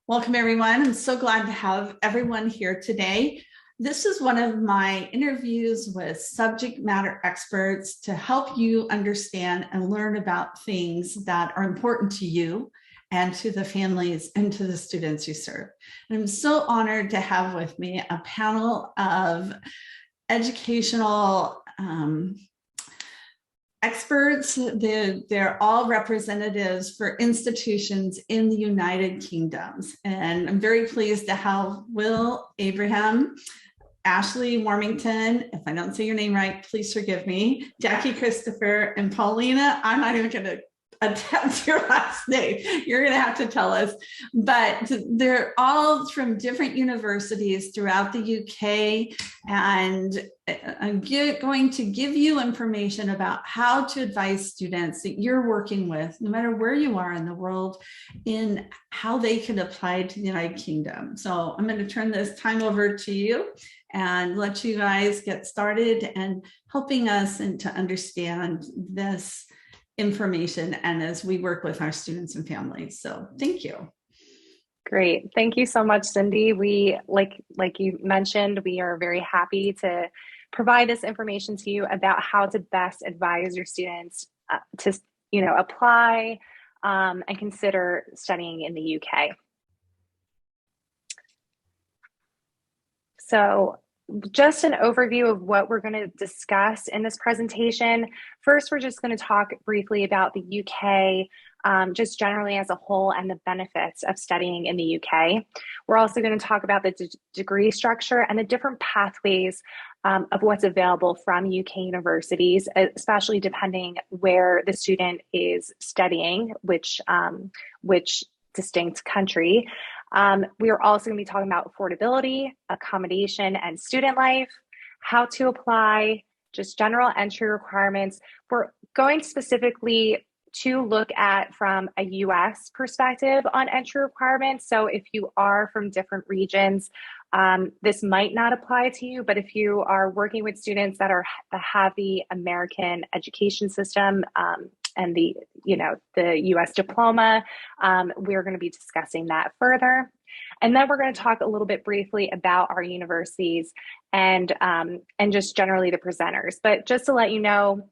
Welcome, everyone. I'm so glad to have everyone here today. This is one of my interviews with subject matter experts to help you understand and learn about things that are important to you and to the families and to the students you serve. And I'm so honored to have with me a panel of educational experts. They're all representatives for institutions in the United Kingdoms. And I'm very pleased to have Will Abraham, Ashley Warmington, if I don't say your name right, please forgive me, Jackie Christopher, and Paulina. I'm not even going to attempt your last name. You're going to have to tell us. But they're all from different universities throughout the UK. And I'm going to give you information about how to advise students that you're working with, no matter where you are in the world, in how they can apply to the United Kingdom. So I'm going to turn this time over to you and let you guys get started and helping us and to understand this information and as we work with our students and families. So thank you. Great. Thank you so much, Cindy. We, like you mentioned, we are very happy to provide this information to you about how to best advise your students to, apply and consider studying in the UK. So just an overview of what we're going to discuss in this presentation. First, we're just going to talk briefly about the UK, just generally as a whole, and the benefits of studying in the UK. We're also going to talk about the degree structure and the different pathways of what's available from UK universities, especially depending where the student is studying, which distinct country. We are also going to be talking about affordability, accommodation, and student life, how to apply, just general entry requirements. We're going specifically to look at from a US perspective on entry requirements. So if you are from different regions, this might not apply to you, but if you are working with students that have the American education system, and the US diploma, we're going to be discussing that further. And then we're going to talk a little bit briefly about our universities and just generally the presenters. But just to let you know,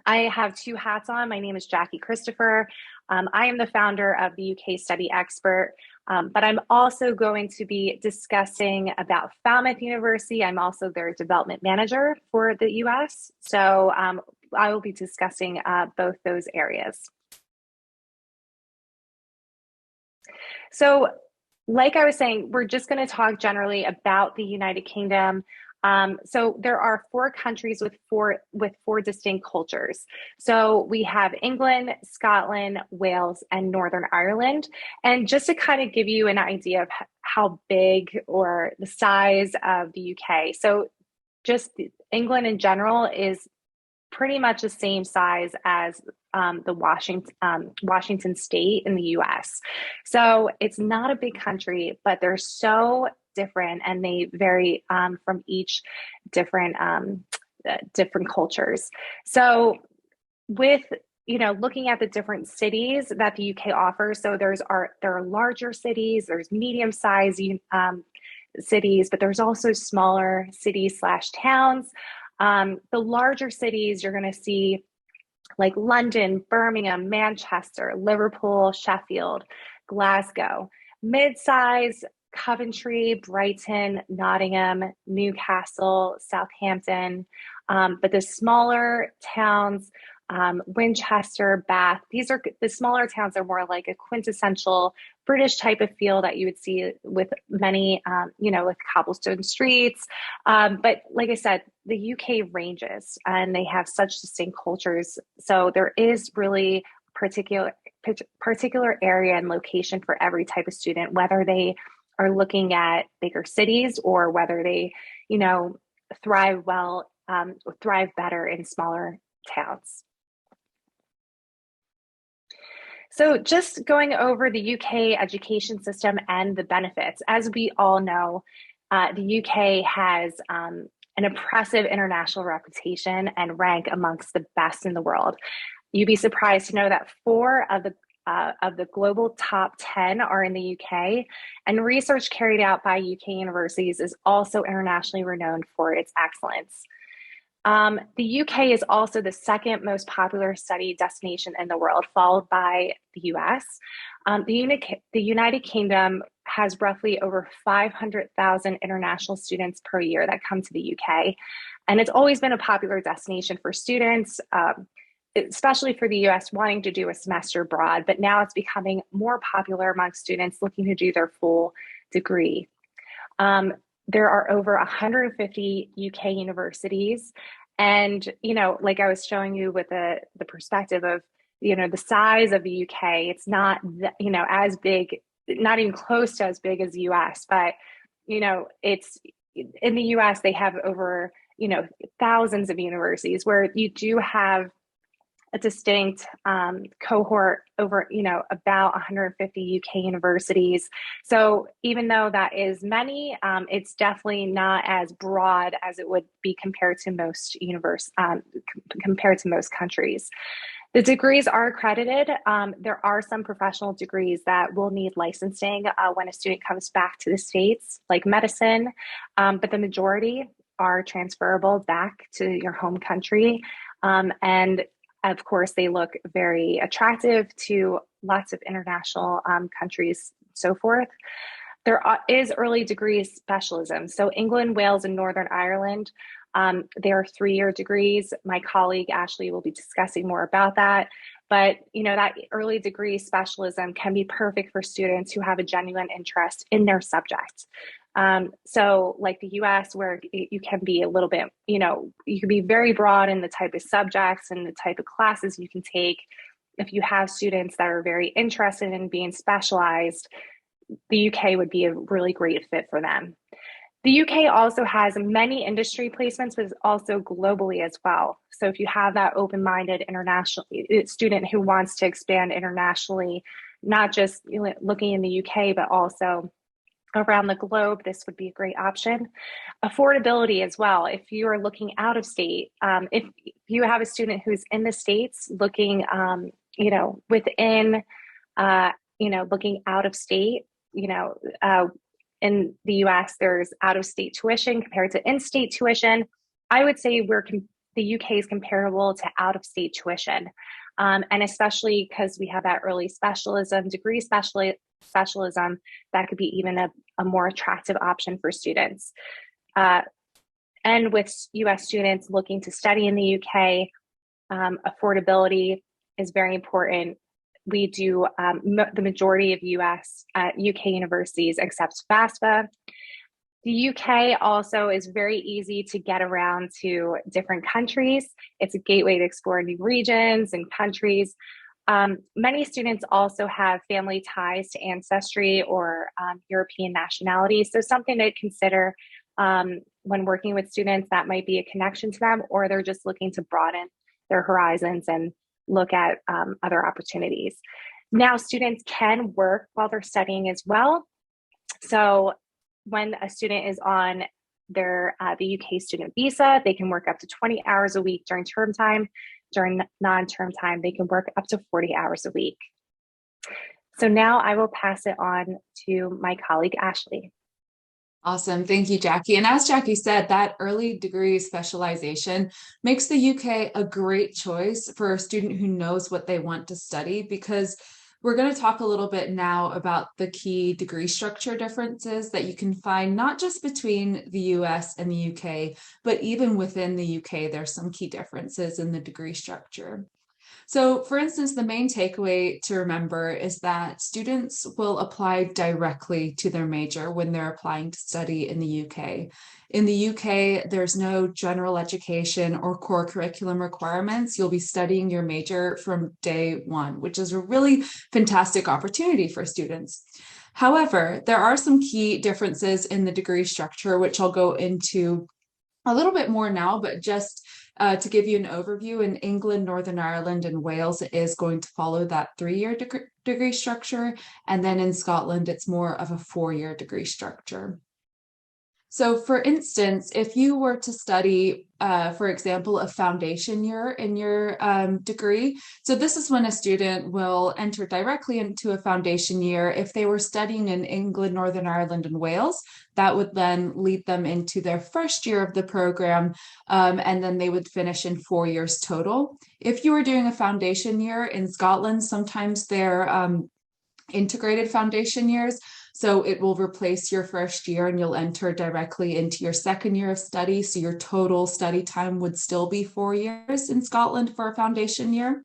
I have two hats on. My name is Jackie Christopher. I am the founder of the UK Study Expert, but I'm also going to be discussing about Falmouth University. I'm also their development manager for the US. So I will be discussing both those areas. So like I was saying, we're just going to talk generally about the United Kingdom. So there are 4 countries with four distinct cultures. So we have England, Scotland, Wales, and Northern Ireland. And just to kind of give you an idea of how big or the size of the UK. So just England in general is pretty much the same size as the Washington state in the US. So it's not a big country, but they're so different and they vary from each different cultures. So with looking at the different cities that the UK offers, so there are larger cities, there's medium-sized cities, but there's also smaller cities/towns. The larger cities you're going to see like London, Birmingham, Manchester, Liverpool, Sheffield, Glasgow. Mid-size, Coventry, Brighton, Nottingham, Newcastle, Southampton. But the smaller towns, Winchester, Bath, the smaller towns are more like a quintessential British type of feel that you would see with many, with cobblestone streets. But like I said, the UK ranges and they have such distinct cultures. So there is really particular area and location for every type of student, whether they are looking at bigger cities or whether they, thrive better in smaller towns. So just going over the UK education system and the benefits. As we all know, the UK has an impressive international reputation and rank amongst the best in the world. You'd be surprised to know that 4 of the of the global top 10 are in the UK, and research carried out by UK universities is also internationally renowned for its excellence. The UK is also the second most popular study destination in the world, followed by the US. The United Kingdom has roughly over 500,000 international students per year that come to the UK. And it's always been a popular destination for students, especially for the US wanting to do a semester abroad, but now it's becoming more popular among students looking to do their full degree. There are over 150 UK universities. And, like I was showing you with the perspective of, the size of the UK, it's not, as big, not even close to as big as the US, but, it's in the US, they have over, thousands of universities where you do have a distinct cohort over, about 150 UK universities. So even though that is many, it's definitely not as broad as it would be compared to most compared to most countries. The degrees are accredited. There are some professional degrees that will need licensing when a student comes back to the States, like medicine, but the majority are transferable back to your home country. And of course, they look very attractive to lots of international countries, so forth. There is early degree specialism. So England, Wales, and Northern Ireland, they are 3-year degrees. My colleague, Ashley, will be discussing more about that. But, that early degree specialism can be perfect for students who have a genuine interest in their subject. So like the US, where you can be a little bit, you can be very broad in the type of subjects and the type of classes you can take. If you have students that are very interested in being specialized, the UK would be a really great fit for them. The UK also has many industry placements, but also globally as well. So if you have that open-minded international student who wants to expand internationally, not just looking in the UK, but also around the globe, this would be a great option. Affordability as well. If you are looking out of state, if you have a student who's in the States looking, within, looking out of state, in the US, there's out of state tuition compared to in-state tuition. I would say the UK is comparable to out of state tuition. And especially because we have that early specialism, degree specialism, that could be even a more attractive option for students. And with US students looking to study in the UK, affordability is very important. We do, the majority of UK universities accept FAFSA. The UK also is very easy to get around to different countries. It's a gateway to explore new regions and countries. Many students also have family ties to ancestry or European nationality. So something to consider when working with students that might be a connection to them, or they're just looking to broaden their horizons and look at other opportunities. Now, students can work while they're studying as well. So when a student is on the UK student visa, they can work up to 20 hours a week during term time. During non-term time, they can work up to 40 hours a week. So now I will pass it on to my colleague, Ashley. Awesome. Thank you, Jackie. And as Jackie said, that early degree specialization makes the UK a great choice for a student who knows what they want to study, because we're going to talk a little bit now about the key degree structure differences that you can find not just between the US and the UK, but even within the UK, there's some key differences in the degree structure. So, for instance, the main takeaway to remember is that students will apply directly to their major when they're applying to study in the UK. In the UK, there's no general education or core curriculum requirements. You'll be studying your major from day one, which is a really fantastic opportunity for students. However, there are some key differences in the degree structure, which I'll go into a little bit more now, but just to give you an overview, in England, Northern Ireland, and Wales, it is going to follow that 3-year degree structure. And then in Scotland, it's more of a 4-year degree structure. So for instance, if you were to study, for example, a foundation year in your degree, so this is when a student will enter directly into a foundation year. If they were studying in England, Northern Ireland, and Wales, that would then lead them into their first year of the program, and then they would finish in 4 years total. If you were doing a foundation year in Scotland, sometimes they're integrated foundation years. So it will replace your first year and you'll enter directly into your second year of study. So your total study time would still be 4 years in Scotland for a foundation year.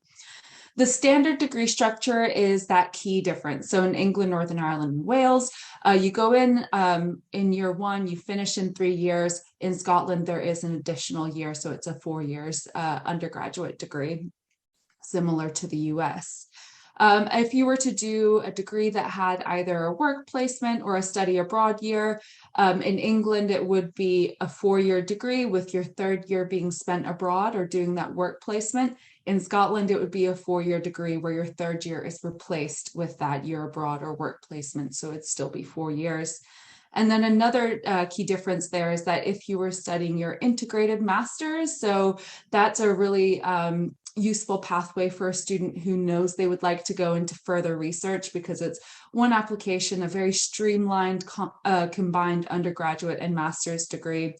The standard degree structure is that key difference. So in England, Northern Ireland, and Wales, you go in year one, you finish in 3 years. In Scotland, there is an additional year. So it's a 4 years undergraduate degree, similar to the US. If you were to do a degree that had either a work placement or a study abroad year, in England, it would be a 4-year degree with your 3rd year being spent abroad or doing that work placement. In Scotland, it would be a 4-year degree where your 3rd year is replaced with that year abroad or work placement. So it'd still be 4 years. And then another key difference there is that if you were studying your integrated master's, so that's a really useful pathway for a student who knows they would like to go into further research, because it's one application, a very streamlined combined undergraduate and master's degree.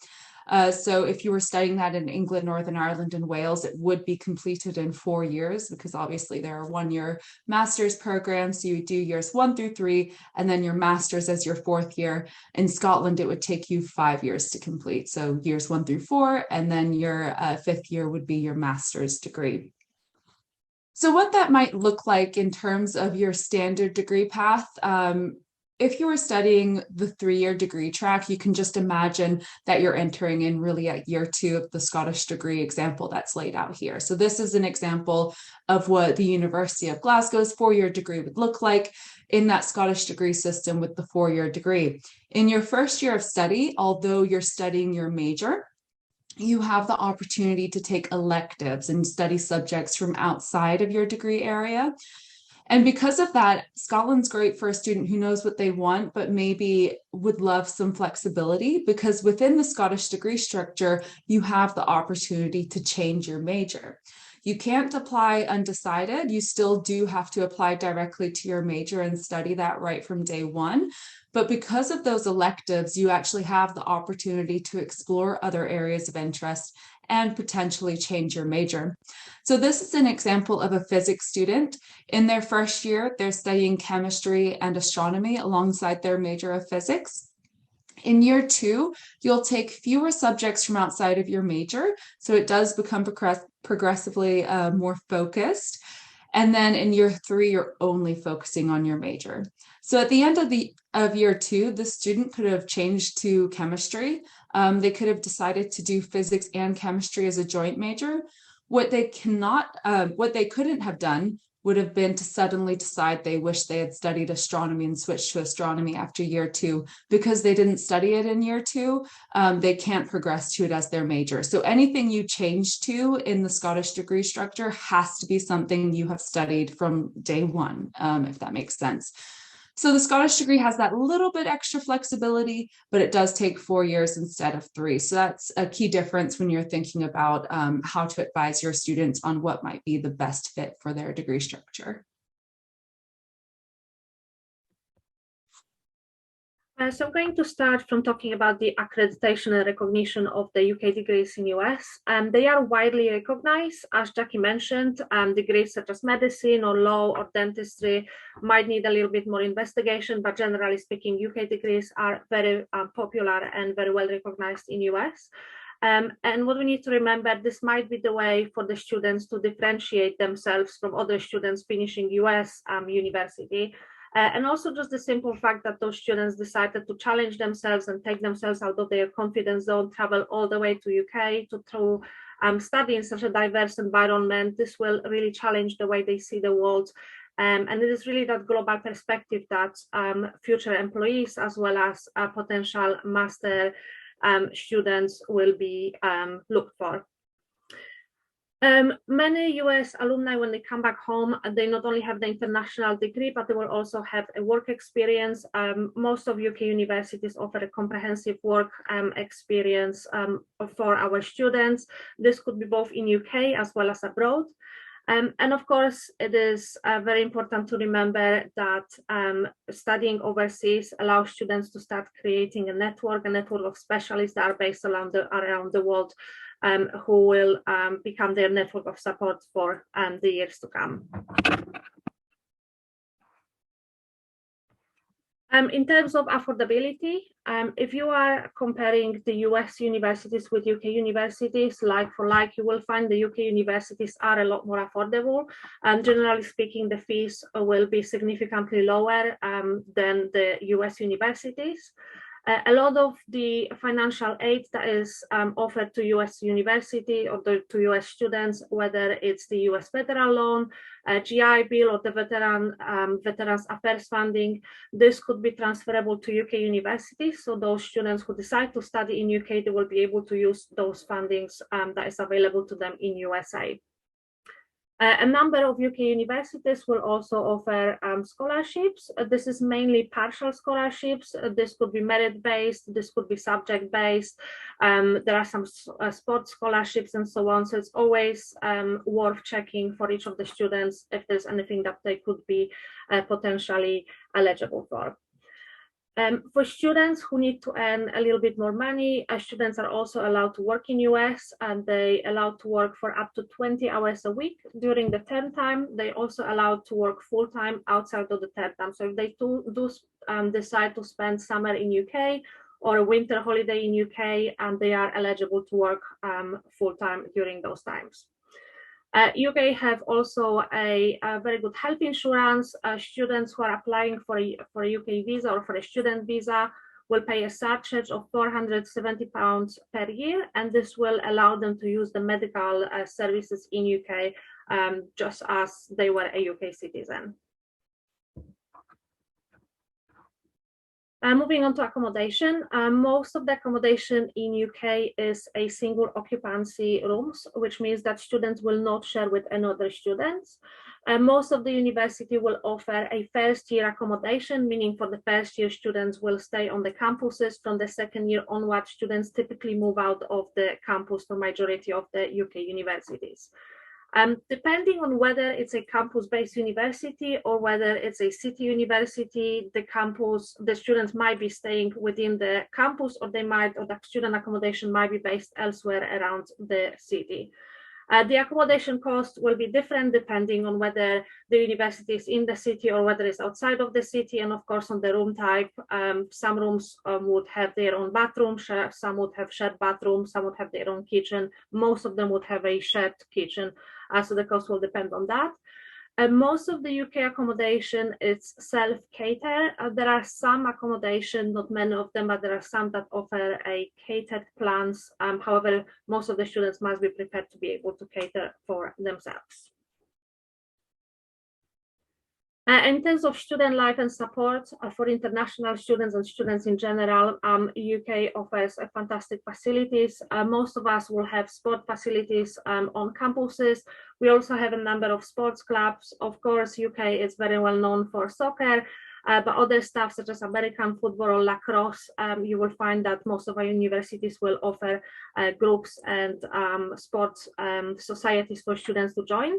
So if you were studying that in England, Northern Ireland, and Wales, it would be completed in 4 years, because obviously there are 1-year master's programs. So you do years 1 through 3, and then your master's as your 4th year. In Scotland, it would take you 5 years to complete. So years 1 through 4, and then your 5th year would be your master's degree. So what that might look like in terms of your standard degree path, if you were studying the 3-year degree track, you can just imagine that you're entering in really at year 2 of the Scottish degree example that's laid out here. So this is an example of what the University of Glasgow's 4-year degree would look like in that Scottish degree system with the 4-year degree. In your first year of study, although you're studying your major, you have the opportunity to take electives and study subjects from outside of your degree area. And because of that, Scotland's great for a student who knows what they want, but maybe would love some flexibility, because within the Scottish degree structure, you have the opportunity to change your major. You can't apply undecided. You still do have to apply directly to your major and study that right from day one. But because of those electives, you actually have the opportunity to explore other areas of interest and potentially change your major. So this is an example of a physics student. In their first year, they're studying chemistry and astronomy alongside their major of physics. In year 2, you'll take fewer subjects from outside of your major, so it does become progressively more focused. And then in year 3, you're only focusing on your major. So at the end of year 2, the student could have changed to chemistry. They could have decided to do physics and chemistry as a joint major. What they couldn't have done would have been to suddenly decide they wish they had studied astronomy and switched to astronomy after year 2. Because they didn't study it in year 2, they can't progress to it as their major. So anything you change to in the Scottish degree structure has to be something you have studied from day 1, if that makes sense. So the Scottish degree has that little bit extra flexibility, but it does take 4 years instead of 3. So that's a key difference when you're thinking about how to advise your students on what might be the best fit for their degree structure. So I'm going to start from talking about the accreditation and recognition of the UK degrees in US. They are widely recognized. As Jackie mentioned, degrees such as medicine or law or dentistry might need a little bit more investigation, but generally speaking, UK degrees are very popular and very well recognized in US. And what we need to remember, this might be the way for the students to differentiate themselves from other students finishing US university. And also just the simple fact that those students decided to challenge themselves and take themselves out of their confidence zone, travel all the way to UK to study in such a diverse environment. This will really challenge the way they see the world. And it is really that global perspective that future employees as well as potential master students will be looked for. Many US alumni, when they come back home, they not only have the international degree, but they will also have a work experience. Most of UK universities offer a comprehensive work experience for our students. This could be both in UK as well as abroad. And of course, it is very important to remember that studying overseas allows students to start creating a network of specialists that are based around the world, who will become their network of support for the years to come. In terms of affordability, if you are comparing the US universities with UK universities, like for like, you will find the UK universities are a lot more affordable. And generally speaking, the fees will be significantly lower than the US universities. A lot of the financial aid that is offered to US university or to US students, whether it's the US federal loan, GI Bill, or the Veterans Affairs funding, this could be transferable to UK universities. So those students who decide to study in UK, they will be able to use those fundings that is available to them in USA. A number of UK universities will also offer scholarships. This is mainly partial scholarships. This could be merit-based, this could be subject-based. There are some sports scholarships and so on. So it's always worth checking for each of the students if there's anything that they could be potentially eligible for. For students who need to earn a little bit more money, students are also allowed to work in US, and they allowed to work for up to 20 hours a week during the term time. They also allowed to work full-time outside of the term time. So if they do decide to spend summer in UK or a winter holiday in UK, and they are eligible to work full-time during those times. UK have also a very good health insurance. Students who are applying for a UK visa or for a student visa will pay a surcharge of £470 per year, and this will allow them to use the medical services in UK just as they were a UK citizen. Moving on to accommodation, most of the accommodation in UK is a single occupancy rooms, which means that students will not share with another students. Most of the university will offer a first year accommodation, meaning for the first year students will stay on the campuses. From the second year onward, students typically move out of the campus for majority of the UK universities. Depending on whether it's a campus-based university or whether it's a city university, the students might be staying within the campus, or the student accommodation might be based elsewhere around the city. The accommodation cost will be different depending on whether the university is in the city or whether it's outside of the city, and of course on the room type. Some rooms would have their own bathroom, some would have shared bathrooms, some would have their own kitchen. Most of them would have a shared kitchen, so the cost will depend on that. Most of the UK accommodation is self-cater. There are some accommodation, not many of them, but there are some that offer a catered plans. However, most of the students must be prepared to be able to cater for themselves. In terms of student life and support for international students and students in general, UK offers fantastic facilities. Most of us will have sport facilities on campuses. We also have a number of sports clubs. Of course, UK is very well known for soccer, but other stuff such as American football or lacrosse, you will find that most of our universities will offer groups and sports societies for students to join.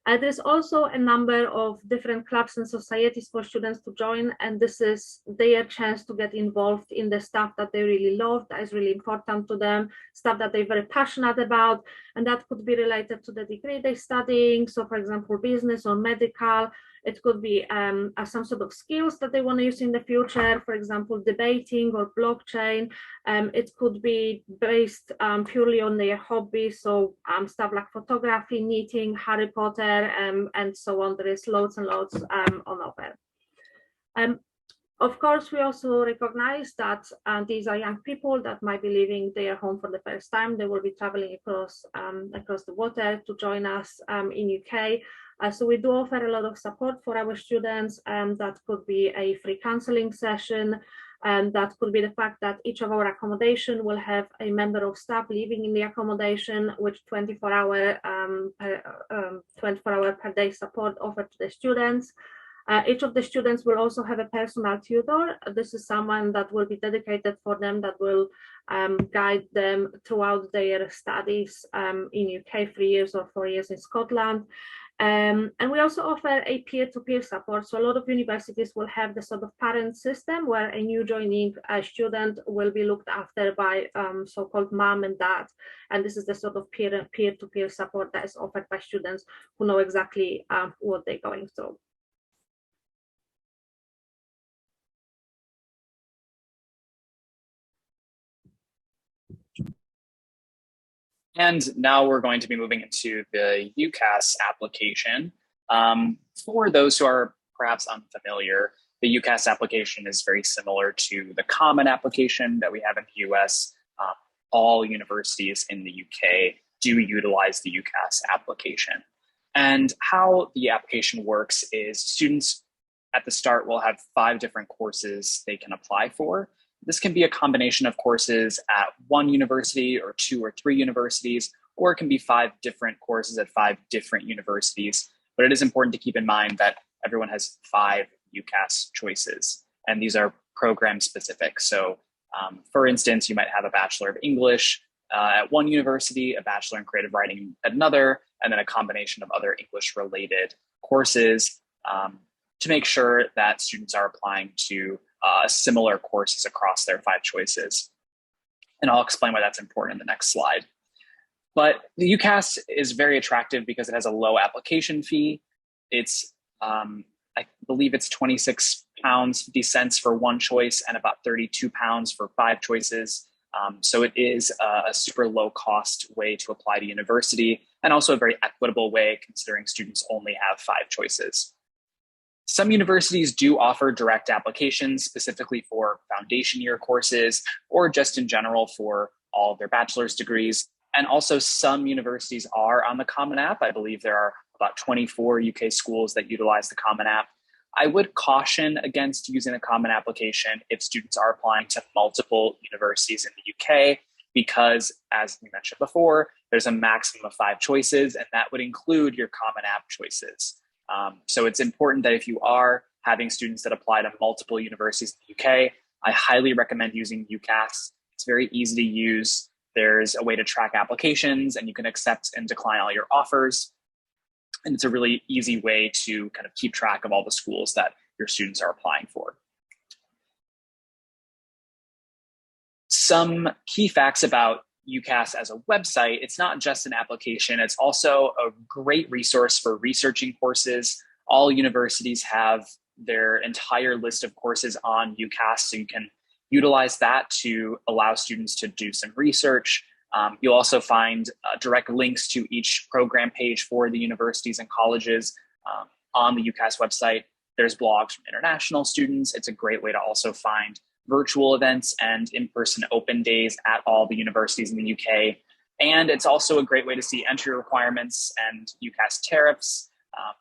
There's also a number of different clubs and societies for students to join, and this is their chance to get involved in the stuff that they really love, that is really important to them, stuff that they're very passionate about, and that could be related to the degree they're studying. So for example, business or medical. It could be some sort of skills that they want to use in the future, for example, debating or blockchain. It could be based purely on their hobbies, so stuff like photography, knitting, Harry Potter, and so on. There is loads and loads on offer. Of course, we also recognize that these are young people that might be leaving their home for the first time. They will be traveling across the water to join us in UK. So we do offer a lot of support for our students. That could be a free counseling session. And that could be the fact that each of our accommodation will have a member of staff living in the accommodation with 24-hour per day support offered to the students. Each of the students will also have a personal tutor. This is someone that will be dedicated for them, that will guide them throughout their studies in UK, 3 years or 4 years in Scotland. And we also offer a peer-to-peer support. So a lot of universities will have the sort of parent system where a new joining student will be looked after by so-called mom and dad. And this is the sort of peer-to-peer support that is offered by students who know exactly what they're going through. And now we're going to be moving into the Ucas application. For those who are perhaps unfamiliar, the Ucas application is very similar to the common application that we have in the US. All universities in the UK do utilize the Ucas application. And how the application works is students at the start will have 5 different courses they can apply for. This can be a combination of courses at one university or 2 or 3 universities, or it can be 5 different courses at 5 different universities. But it is important to keep in mind that everyone has 5 Ucas choices, and these are program specific. So for instance, you might have a Bachelor of English at one university, a Bachelor in Creative Writing at another, and then a combination of other English related courses to make sure that students are applying to similar courses across their 5 choices. And I'll explain why that's important in the next slide. But the Ucas is very attractive because it has a low application fee. It's, I believe it's £26.50 for one choice and about £32 for 5 choices. So it is a super low cost way to apply to university, and also a very equitable way considering students only have 5 choices. Some universities do offer direct applications specifically for foundation year courses or just in general for all of their bachelor's degrees. And also some universities are on the Common App. I believe there are about 24 UK schools that utilize the Common App. I would caution against using the Common Application if students are applying to multiple universities in the UK, because as we mentioned before, there's a maximum of 5 choices, and that would include your Common App choices. So it's important that if you are having students that apply to multiple universities in the UK, I highly recommend using Ucas. It's very easy to use. There's a way to track applications, and you can accept and decline all your offers. And it's a really easy way to kind of keep track of all the schools that your students are applying for. Some key facts about Ucas as a website: it's not just an application, it's also a great resource for researching courses. All universities have their entire list of courses on Ucas, so you can utilize that to allow students to do some research. You'll also find direct links to each program page for the universities and colleges on the Ucas website. There's blogs from international students. It's a great way to also find virtual events and in-person open days at all the universities in the UK. And it's also a great way to see entry requirements and Ucas tariffs.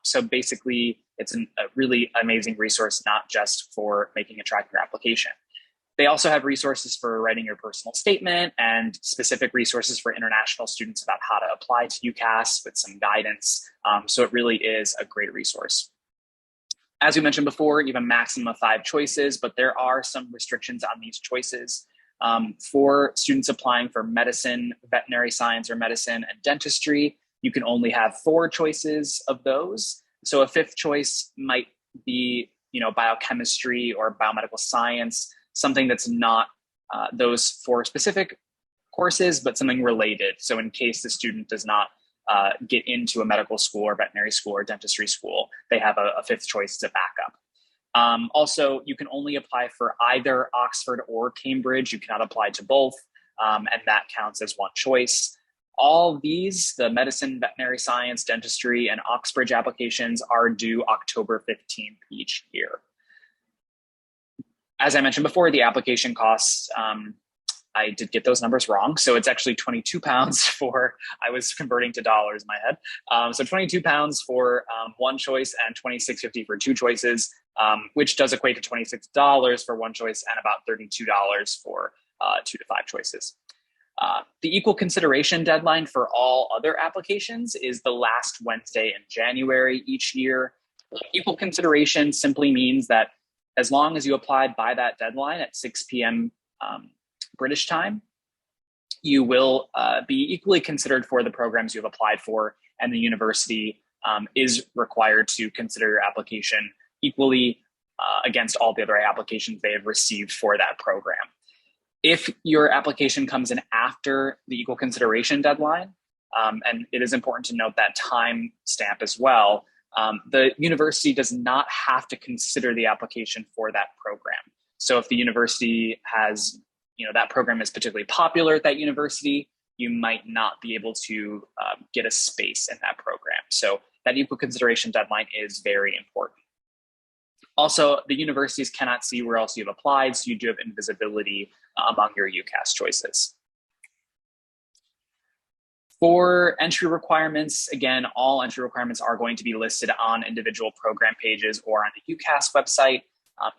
So basically, it's a really amazing resource, not just for making a track your application. They also have resources for writing your personal statement and specific resources for international students about how to apply to Ucas with some guidance. So it really is a great resource. As we mentioned before, you have a maximum of 5 choices, but there are some restrictions on these choices. For students applying for medicine, veterinary science, or medicine and dentistry, you can only have 4 choices of those. So a 5th choice might be, biochemistry or biomedical science, something that's not those 4 specific courses, but something related. So in case the student does not get into a medical school or veterinary school or dentistry school, they have a 5th choice as a backup. Also, you can only apply for either Oxford or Cambridge. You cannot apply to both, and that counts as 1 choice. All these, the medicine, veterinary science, dentistry, and Oxbridge applications are due October 15th each year. As I mentioned before, the application costs I did get those numbers wrong. So it's actually 22 pounds for, I was converting to dollars in my head. So 22 pounds for one choice and $26.50 for two choices, which does equate to $26 for one choice and about $32 for 2 to 5 choices. The equal consideration deadline for all other applications is the last Wednesday in January each year. Equal consideration simply means that as long as you applied by that deadline at 6 p.m. British time, you will be equally considered for the programs you have applied for, and the university is required to consider your application equally against all the other applications they have received for that program. If your application comes in after the equal consideration deadline, and it is important to note that time stamp as well, the university does not have to consider the application for that program. So if the university has, that program is particularly popular at that university, you might not be able to get a space in that program. So that equal consideration deadline is very important. Also, the universities cannot see where else you've applied, so you do have invisibility among your Ucas choices. For entry requirements, again, all entry requirements are going to be listed on individual program pages or on the Ucas website.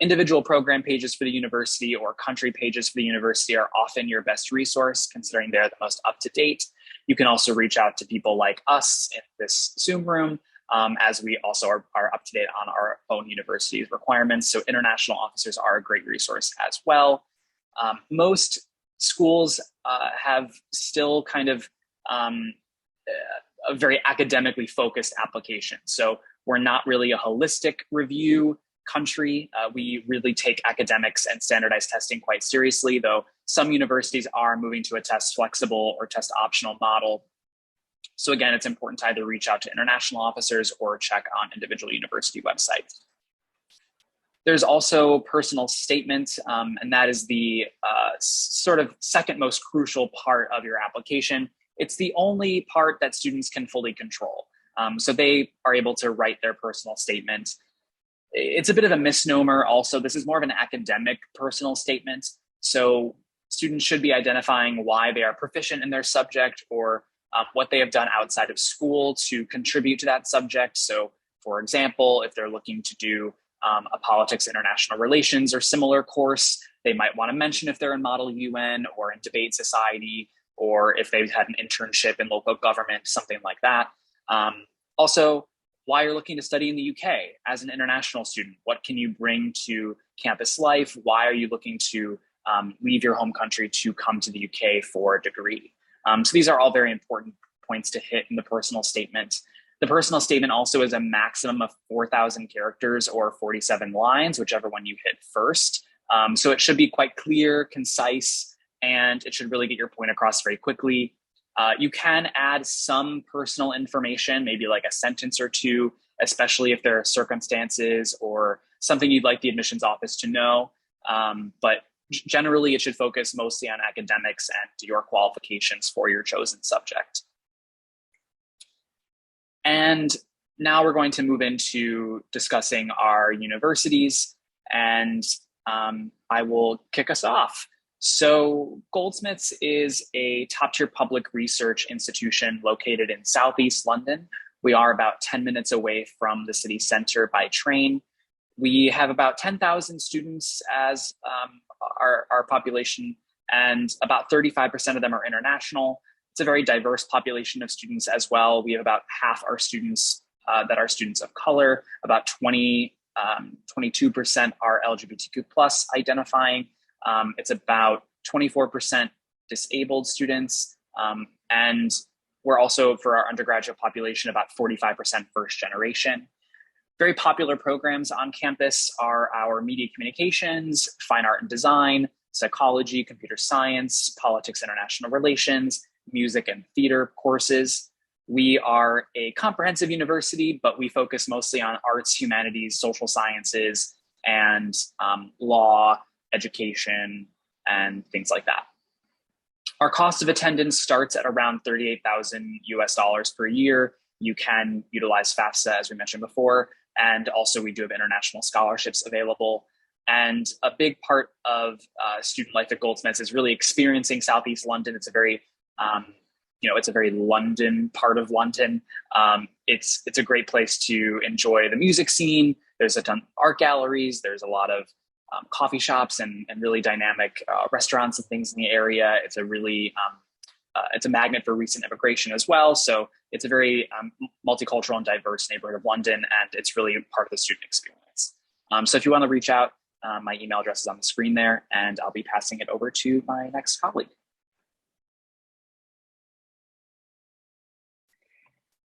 Individual program pages for the university or country pages for the university are often your best resource, considering they're the most up-to-date. You can also reach out to people like us in this Zoom room, as we also are up-to-date on our own university's requirements. So international officers are a great resource as well. Most schools have still kind of a very academically focused application. So we're not really a holistic review country. We really take academics and standardized testing quite seriously, though some universities are moving to a test flexible or test optional model. So again, it's important to either reach out to international officers or check on individual university websites. There's also personal statements, and that is the sort of second most crucial part of your application. It's the only part that students can fully control. So they are able to write their personal statement. It's a bit of a misnomer also. This is more of an academic personal statement. So students should be identifying why they are proficient in their subject or what they have done outside of school to contribute to that subject. So for example, if they're looking to do a politics, international relations or similar course, they might want to mention if they're in Model UN or in debate society, or if they've had an internship in local government, something like that. Also, why you're looking to study in the UK as an international student. What can you bring to campus life? Why are you looking to leave your home country to come to the UK for a degree? So these are all very important points to hit in the personal statement. The personal statement also is a maximum of 4,000 characters or 47 lines, whichever one you hit first. So it should be quite clear, concise, and it should really get your point across very quickly. You can add some personal information, maybe like a sentence or two, especially if there are circumstances or something you'd like the admissions office to know. But generally, it should focus mostly on academics and your qualifications for your chosen subject. And now we're going to move into discussing our universities, and I will kick us off. So Goldsmiths is a top-tier public research institution located in Southeast London. We are about 10 minutes away from the city center by train. We have about 10,000 students as our population, and about 35% of them are international. It's a very diverse population of students as well. We have about half our students that are students of color, about 22% are LGBTQ plus identifying. It's about 24% disabled students. And we're also, for our undergraduate population, about 45% first generation. Very popular programs on campus are our media communications, fine art and design, psychology, computer science, politics, international relations, music and theater courses. We are a comprehensive university, but we focus mostly on arts, humanities, social sciences, and law, education, and things like that. Our cost of attendance starts at around $38,000 per year. You can utilize FAFSA, as we mentioned before, and also we do have international scholarships available. And a big part of student life at Goldsmiths is really experiencing Southeast London. It's a very, it's a very London part of London. It's a great place to enjoy the music scene. There's a ton of art galleries. There's a lot of coffee shops and really dynamic restaurants and things in the area. It's a really, it's a magnet for recent immigration as well. So it's a very multicultural and diverse neighborhood of London, and it's really part of the student experience. So if you want to reach out, my email address is on the screen there, and I'll be passing it over to my next colleague.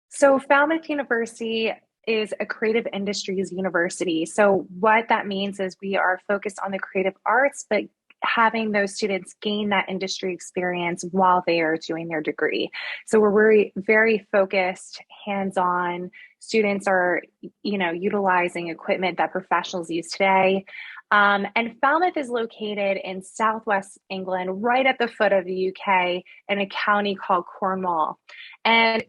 So Falmouth University is a creative industries university. So what that means is we are focused on the creative arts, but having those students gain that industry experience while they are doing their degree. So we're very, very focused, hands-on. Students are, utilizing equipment that professionals use today. And Falmouth is located in Southwest England, right at the foot of the UK, in a county called Cornwall. And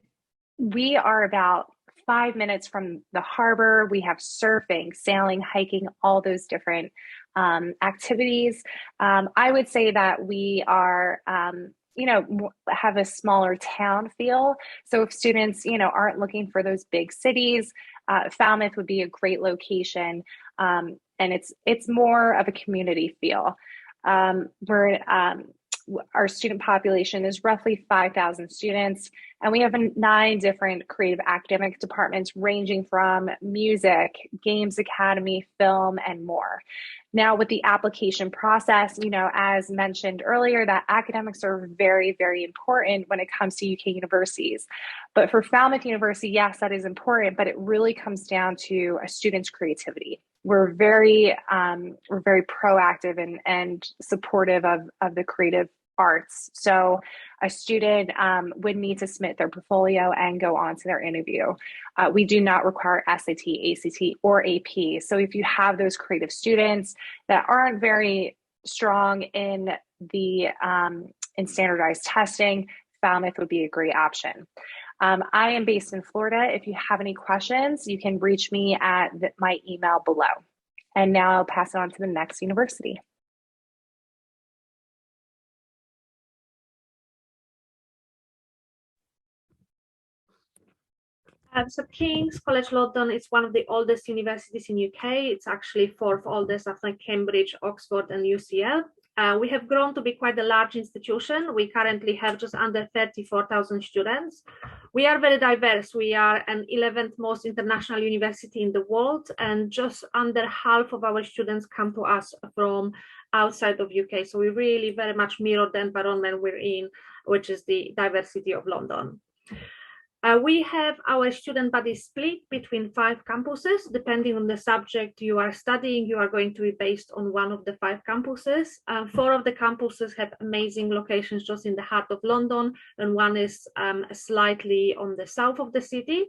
we are about 5 minutes from the harbor. We have surfing, sailing, hiking, all those different activities. I would say that we are, have a smaller town feel. So if students, aren't looking for those big cities, Falmouth would be a great location. And it's more of a community feel. Our student population is roughly 5,000 students, and we have 9 different creative academic departments ranging from music, games academy, film, and more. Now with the application process, as mentioned earlier, that academics are very, very important when it comes to UK universities. But for Falmouth University, yes, that is important, but it really comes down to a student's creativity. We're very proactive and supportive of the creative arts. So a student would need to submit their portfolio and go on to their interview. We do not require SAT, ACT, or AP. So if you have those creative students that aren't very strong in the in standardized testing, Falmouth would be a great option. I am based in Florida. If you have any questions, you can reach me at my email below. And now I'll pass it on to the next university. So King's College London is one of the oldest universities in UK. It's actually 4th oldest after Cambridge, Oxford, and UCL. We have grown to be quite a large institution. We currently have just under 34,000 students. We are very diverse. We are an 11th most international university in the world, and just under half of our students come to us from outside of UK. So we really very much mirror the environment we're in, which is the diversity of London. We have our student body split between 5 campuses. Depending on the subject you are studying, you are going to be based on one of the 5 campuses. 4 of the campuses have amazing locations just in the heart of London, and one is slightly on the south of the city.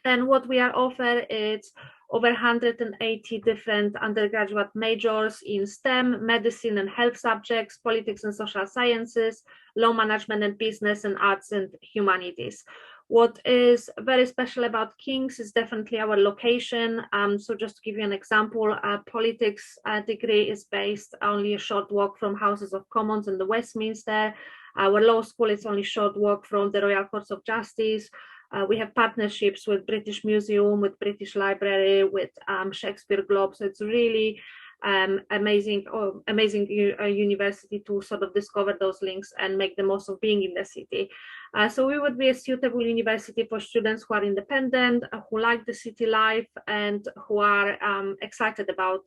And what we are offered is over 180 different undergraduate majors in STEM, medicine and health subjects, politics and social sciences, law management and business, and arts and humanities. What is very special about King's is definitely our location. So just to give you an example, politics degree is based only a short walk from Houses of Commons and the Westminster. Our law school is only a short walk from the Royal Courts of Justice. We have partnerships with British Museum, with British Library, with Shakespeare Globe. So it's really amazing university to sort of discover those links and make the most of being in the city. So we would be a suitable university for students who are independent, who like the city life, and who are excited about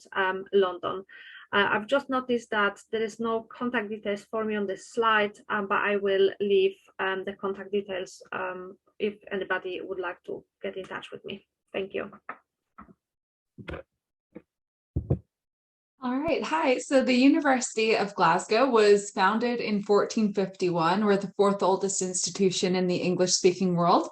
London. I've just noticed that there is no contact details for me on this slide, but I will leave the contact details if anybody would like to get in touch with me. Thank you. All right. Hi. So the University of Glasgow was founded in 1451. We're the 4th oldest institution in the English-speaking world.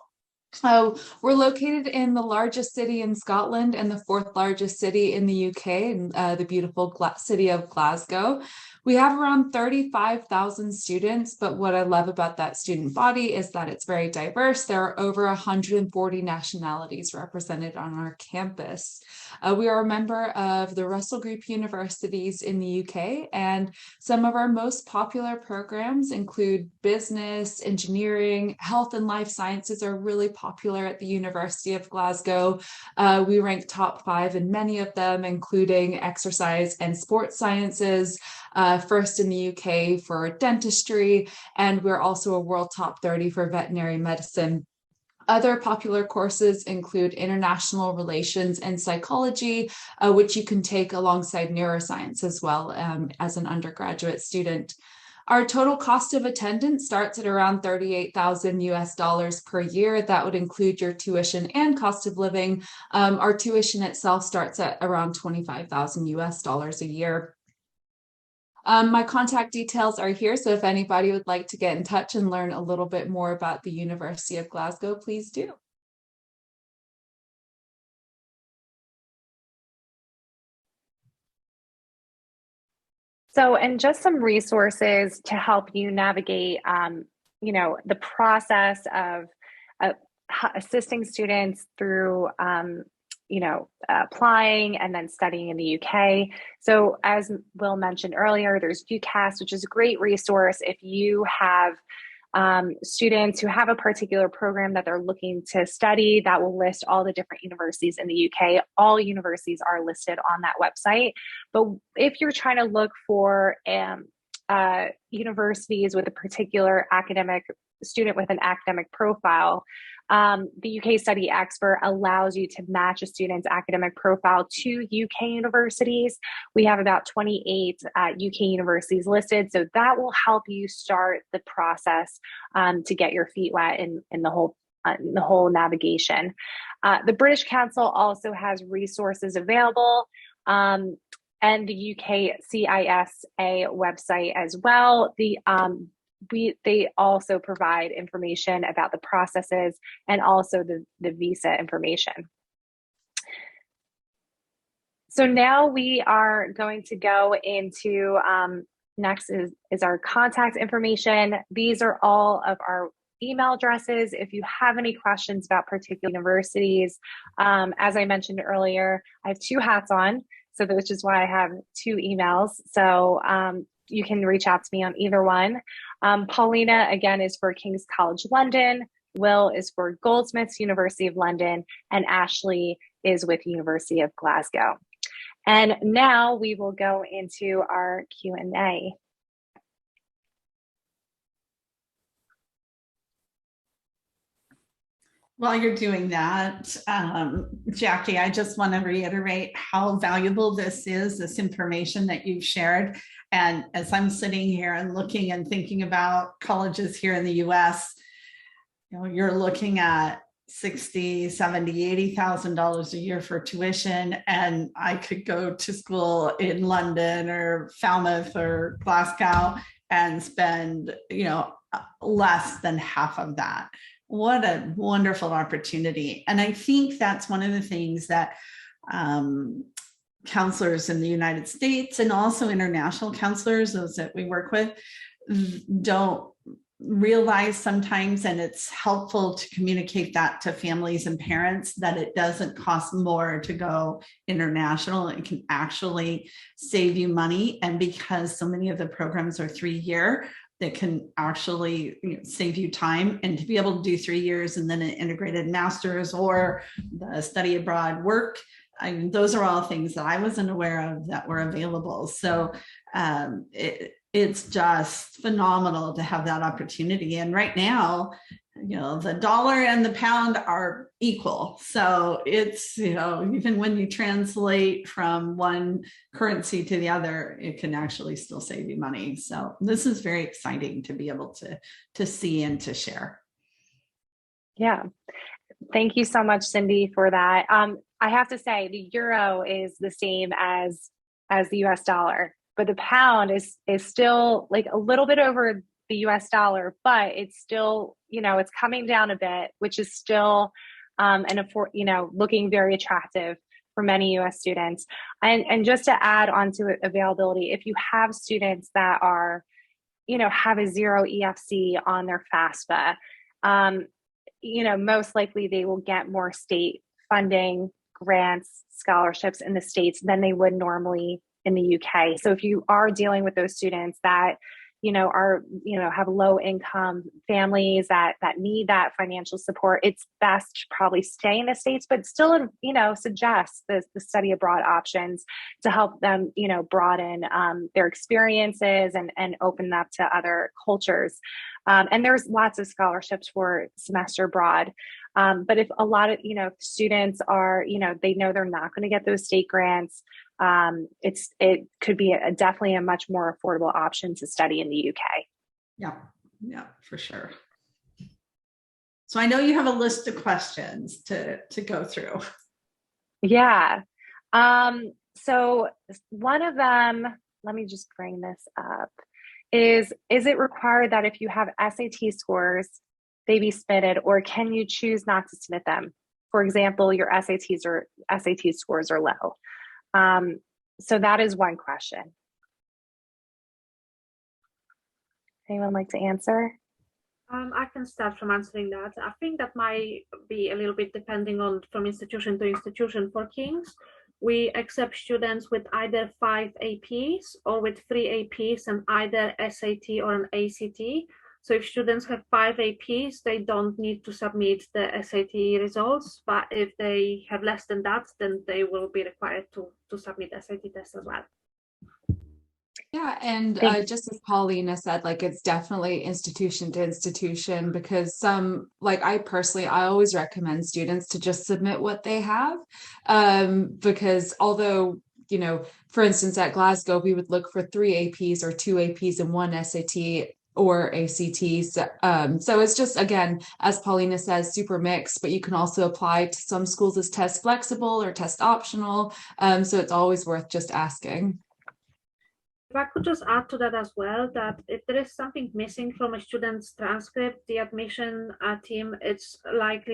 We're located in the largest city in Scotland and the 4th largest city in the UK, the beautiful city of Glasgow. We have around 35,000 students, but what I love about that student body is that it's very diverse. There are over 140 nationalities represented on our campus. We are a member of the Russell Group universities in the UK, and some of our most popular programs include business, engineering, health and life sciences are really popular at the University of Glasgow. We rank top 5 in many of them, including exercise and sports sciences, first in the UK for dentistry, and we're also a world top 30 for veterinary medicine. Other popular courses include international relations and psychology, which you can take alongside neuroscience as well as an undergraduate student. Our total cost of attendance starts at around $38,000 per year. That would include your tuition and cost of living. Our tuition itself starts at around $25,000 a year. My contact details are here, so if anybody would like to get in touch and learn a little bit more about the University of Glasgow, please do. So, and just some resources to help you navigate, the process of assisting students through applying and then studying in the UK. So as Will mentioned earlier, there's Ucas, which is a great resource if you have students who have a particular program that they're looking to study. That will list all the different universities in the UK. All universities are listed on that website. But if you're trying to look for universities with a particular academic student with an academic profile, the UK Study Expert allows you to match a student's academic profile to UK universities. We have about 28 UK universities listed, so that will help you start the process to get your feet wet in the whole navigation. The British Council also has resources available, and the UK CISA website as well. They also provide information about the processes and also the visa information. So now we are going to go into, next is our contact information. These are all of our email addresses. If you have any questions about particular universities, as I mentioned earlier, I have 2 hats on, so which is why I have 2 emails. So you can reach out to me on either one. Paulina, again, is for King's College London. Will is for Goldsmiths, University of London, and Ashley is with University of Glasgow. And now we will go into our Q&A. While you're doing that, Jackie, I just want to reiterate how valuable this information that you've shared. And as I'm sitting here and looking and thinking about colleges here in the US, you're looking at $60,000, $70,000, $80,000 a year for tuition, and I could go to school in London or Falmouth or Glasgow and spend, less than half of that. What a wonderful opportunity. And I think that's one of the things that counselors in the United States and also international counselors, those that we work with, don't realize sometimes, and it's helpful to communicate that to families and parents, that it doesn't cost more to go international. It can actually save you money. And because so many of the programs are 3-year, that can actually save you time. And to be able to do 3 years and then an integrated master's or the study abroad work, those are all things that I wasn't aware of that were available. So it's just phenomenal to have that opportunity. And right now, the dollar and the pound are equal. So it's, even when you translate from one currency to the other, it can actually still save you money. So this is very exciting to be able to see and to share. Yeah. Thank you so much, Cindy, for that. I have to say the euro is the same as the US dollar, but the pound is still like a little bit over the US dollar, but it's still, it's coming down a bit, which is still looking very attractive for many US students. And just to add on to availability, if you have students that are, have a 0 EFC on their FAFSA, most likely they will get more state funding, grants, scholarships in the States than they would normally in the UK. So if you are dealing with those students that, have low income families that need that financial support, it's best to probably stay in the States, but still, suggest the study abroad options to help them, broaden their experiences and open up to other cultures. And there's lots of scholarships for semester abroad. But if a lot of, students are, they know they're not going to get those state grants, it could be definitely a much more affordable option to study in the UK. Yeah, for sure. So I know you have a list of questions to go through. Yeah. So one of them, let me just bring this up, is it required that if you have SAT scores, they be submitted, or can you choose not to submit them? For example, your SAT scores are low. So that is one question. Anyone like to answer? I can start from answering that. I think that might be a little bit depending on from institution to institution. For King's, we accept students with either 5 APs or with 3 APs and either SAT or an ACT. So if students have 5 APs, they don't need to submit the SAT results. But if they have less than that, then they will be required to submit SAT test as well. Yeah, and just as Paulina said, it's definitely institution to institution, because I always recommend students to just submit what they have, because although, for instance, at Glasgow, we would look for 3 APs or 2 APs and 1 SAT or ACT. So it's just, again, as Paulina says, super mixed, but you can also apply to some schools as test flexible or test optional. So it's always worth just asking. If I could just add to that as well, that if there is something missing from a student's transcript, the admission team, it's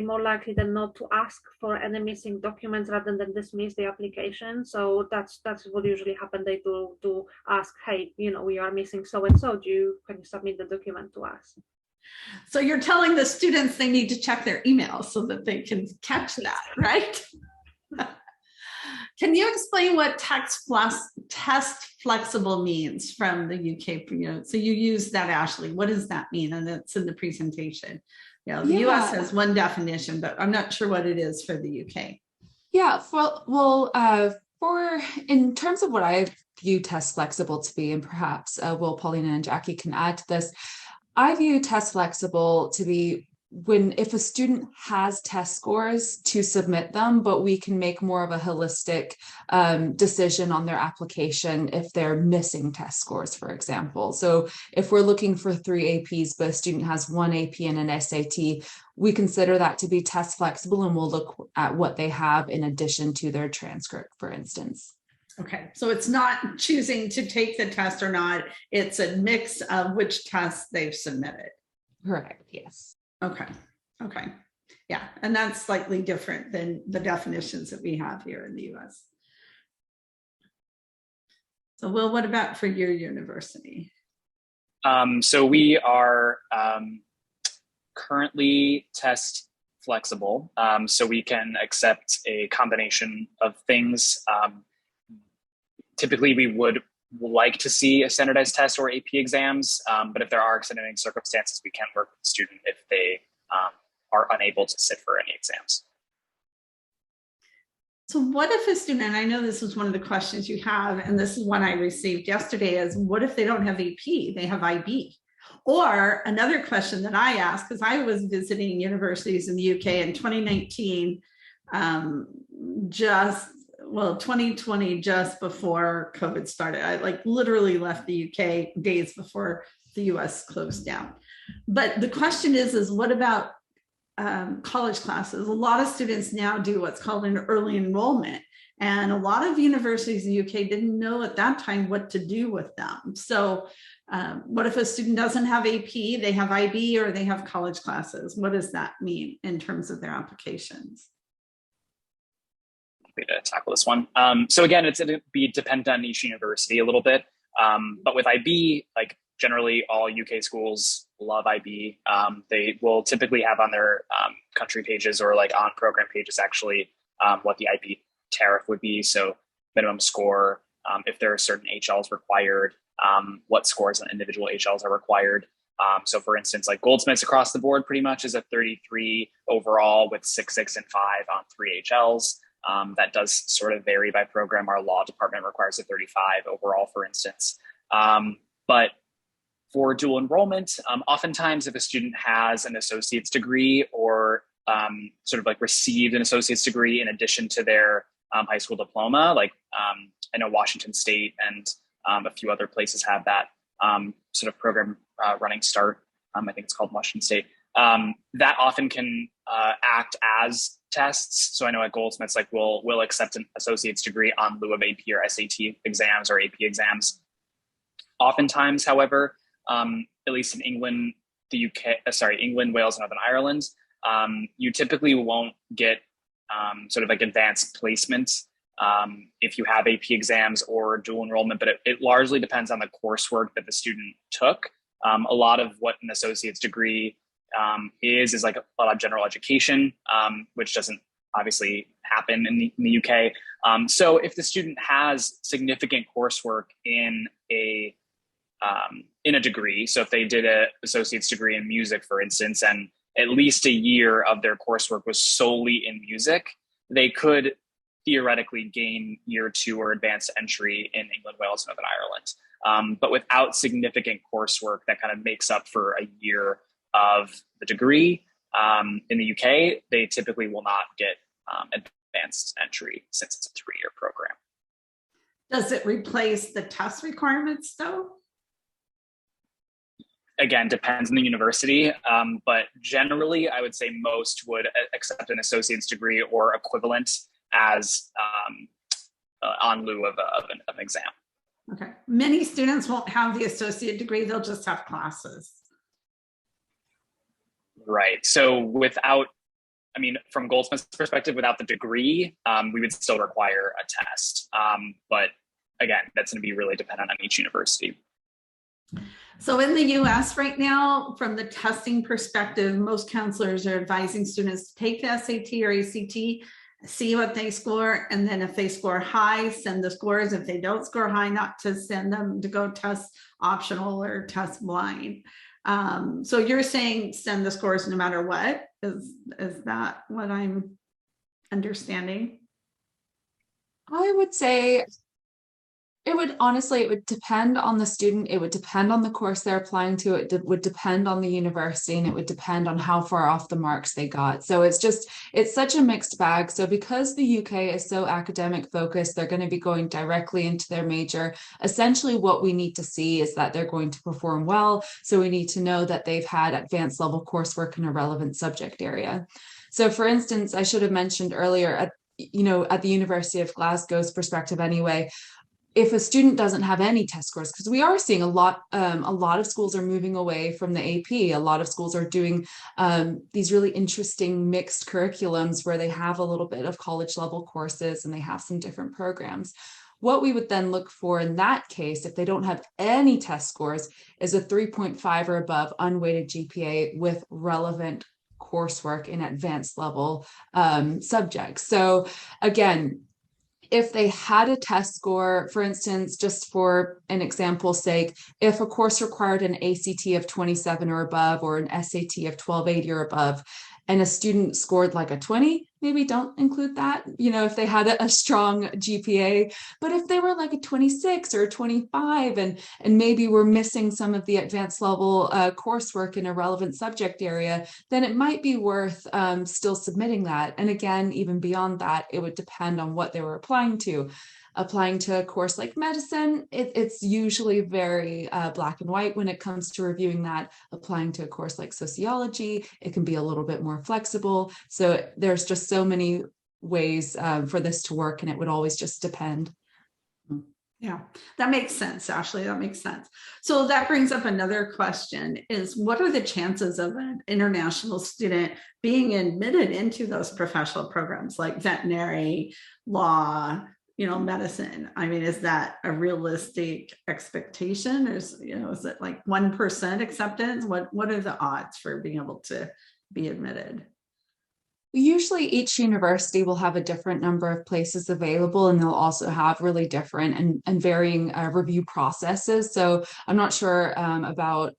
more likely than not to ask for any missing documents rather than dismiss the application. So that's what usually happens. They do ask, hey, we are missing so-and-so. Can you submit the document to us? So you're telling the students they need to check their emails so that they can catch that, right? Can you explain what test flexible means from the UK? So you use that, Ashley. What does that mean? And it's in the presentation. The US has one definition, but I'm not sure what it is for the UK. Yeah, In terms of what I view test flexible to be, and perhaps Paulina and Jackie can add to this, I view test flexible to be if a student has test scores, to submit them, but we can make more of a holistic decision on their application if they're missing test scores, for example. So if we're looking for 3 APs, but a student has 1 AP and an SAT, we consider that to be test flexible, and we'll look at what they have in addition to their transcript, for instance. Okay, so it's not choosing to take the test or not, it's a mix of which tests they've submitted. Correct, yes. Okay. Yeah, and that's slightly different than the definitions that we have here in the US. So Will, what about for your university? So we are currently test flexible, so we can accept a combination of things. Typically, we would like to see a standardized test or AP exams, but if there are extenuating circumstances, we can work with the student if they are unable to sit for any exams. So what if a student, and I know this was one of the questions you have, and this is one I received yesterday, is what if they don't have AP, they have IB? Or another question that I asked, because I was visiting universities in the UK in 2019, 2020, just before COVID started. I literally left the UK days before the US closed down. But the question is what about college classes? A lot of students now do what's called an early enrollment. And a lot of universities in the UK didn't know at that time what to do with them. So what if a student doesn't have AP, they have IB, or they have college classes? What does that mean in terms of their applications? happy to tackle this one. So again, it's going to be dependent on each university a little bit. But with IB, like generally all UK schools love IB. They will typically have on their country pages or like on program pages actually what the IB tariff would be. So minimum score, if there are certain HLs required, what scores on individual HLs are required. So for instance, like Goldsmiths across the board pretty much is a 33 overall with 6, 6, and 5 on 3 HLs. That does sort of vary by program. Our law department requires a 35 overall, for instance. But for dual enrollment, oftentimes if a student has an associate's degree or sort of like received an associate's degree in addition to their high school diploma, like I know Washington State and a few other places have that sort of program running start. I think it's called Washington State. That often can act as tests. So I know at Goldsmiths, like we'll accept an associate's degree on lieu of AP or SAT exams or AP exams. Oftentimes, however, at least in England, the UK, England, Wales, and Northern Ireland, you typically won't get sort of like advanced placement if you have AP exams or dual enrollment, but it largely depends on the coursework that the student took. A lot of what an associate's degree is like a lot of general education, which doesn't obviously happen in the UK. So if the student has significant coursework in a degree, so if they did an associate's degree in music, for instance, and at least a year of their coursework was solely in music, they could theoretically gain year 2 or advanced entry in England, Wales, and Northern Ireland. But without significant coursework that kind of makes up for a year of the degree in the UK, they typically will not get advanced entry since it's a 3-year program. Does it replace the test requirements though? Again, Depends on the university, but generally I would say most would accept an associate's degree or equivalent as on lieu of an exam. Okay. Many students won't have the associate degree, they'll just have classes. Right. So from Goldsmith's perspective, without the degree, we would still require a test. But again, that's going to be really dependent on each university. So in the US right now, from the testing perspective, most counselors are advising students to take the SAT or ACT, see what they score, and then if they score high, send the scores. If they don't score high, not to send them to go test optional or test blind. So you're saying send the scores no matter what? Is that what I'm understanding? I would say it would depend on the student. It would depend on the course they're applying to. It would depend on the university, and it would depend on how far off the marks they got. So it's such a mixed bag. So because the UK is so academic focused, they're going to be going directly into their major. Essentially what we need to see is that they're going to perform well. So we need to know that they've had advanced level coursework in a relevant subject area. So for instance, I should have mentioned earlier at the University of Glasgow's perspective anyway, if a student doesn't have any test scores, because we are seeing a lot of schools are moving away from the AP. A lot of schools are doing these really interesting mixed curriculums where they have a little bit of college level courses and they have some different programs. What we would then look for in that case, if they don't have any test scores, is a 3.5 or above unweighted GPA with relevant coursework in advanced level subjects. So again, if they had a test score, for instance, just for an example's sake, if a course required an ACT of 27 or above or an SAT of 1280 or above, and a student scored like a 20, maybe don't include that, if they had a strong GPA. But if they were like a 26 or a 25 and maybe we're missing some of the advanced level coursework in a relevant subject area, then it might be worth still submitting that. And again, even beyond that, it would depend on what they were applying to. Applying to a course like medicine, it's usually very black and white when it comes to reviewing that. Applying to a course like sociology, it can be a little bit more flexible. So there's just so many ways for this to work, and it would always just depend. Yeah, that makes sense, Ashley. That makes sense. So that brings up another question is what are the chances of an international student being admitted into those professional programs like veterinary, law, medicine? I mean, is that a realistic expectation? Or is it like 1% acceptance? What are the odds for being able to be admitted? Usually each university will have a different number of places available, and they'll also have really different and varying review processes. So I'm not sure about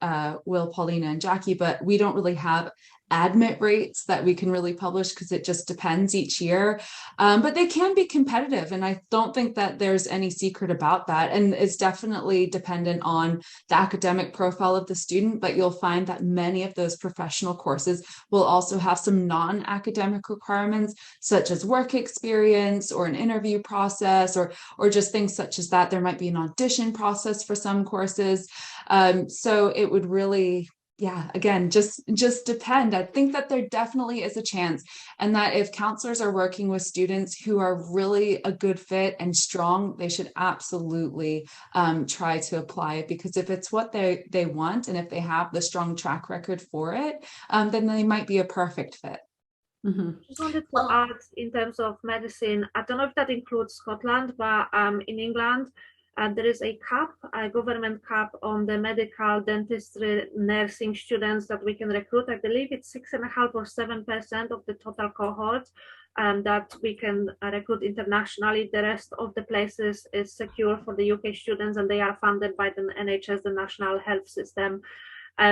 Will, Paulina, and Jackie, but we don't really have admit rates that we can really publish because it just depends each year. But they can be competitive, and I don't think that there's any secret about that. And it's definitely dependent on the academic profile of the student, but you'll find that many of those professional courses will also have some non-academic requirements, such as work experience or an interview process, or just things such as that. There might be an audition process for some courses. So it would really, again, just depend. I think that there definitely is a chance, and that if counselors are working with students who are really a good fit and strong, they should absolutely try to apply it, because if it's what they want, and if they have the strong track record for it, then they might be a perfect fit. Mm-hmm. Just wanted to add in terms of medicine, I don't know if that includes Scotland, but in England, there is a government cap on the medical, dentistry, nursing students that we can recruit. I believe it's 6.5% or 7% of the total cohort that we can recruit internationally. The rest of the places is secure for the UK students, and they are funded by the NHS, the National Health System.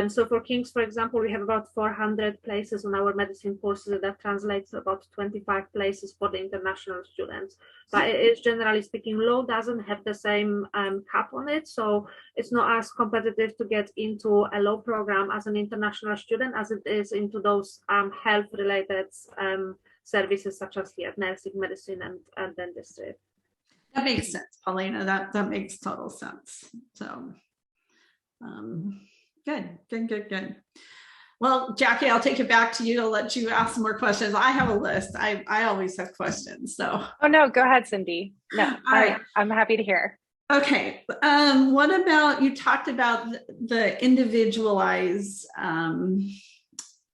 So for King's, for example, we have about 400 places on our medicine courses. That translates to about 25 places for the international students. But it is, generally speaking, law doesn't have the same cap on it. So it's not as competitive to get into a law program as an international student as it is into those health-related services such as nursing, medicine, and dentistry. That makes sense, Paulina. That makes total sense. So, Good. Well, Jackie, I'll take it back to you to let you ask some more questions. I have a list. I always have questions. So. Oh no, go ahead, Cindy. No, I'm happy to hear. Okay. What about, you talked about the individualized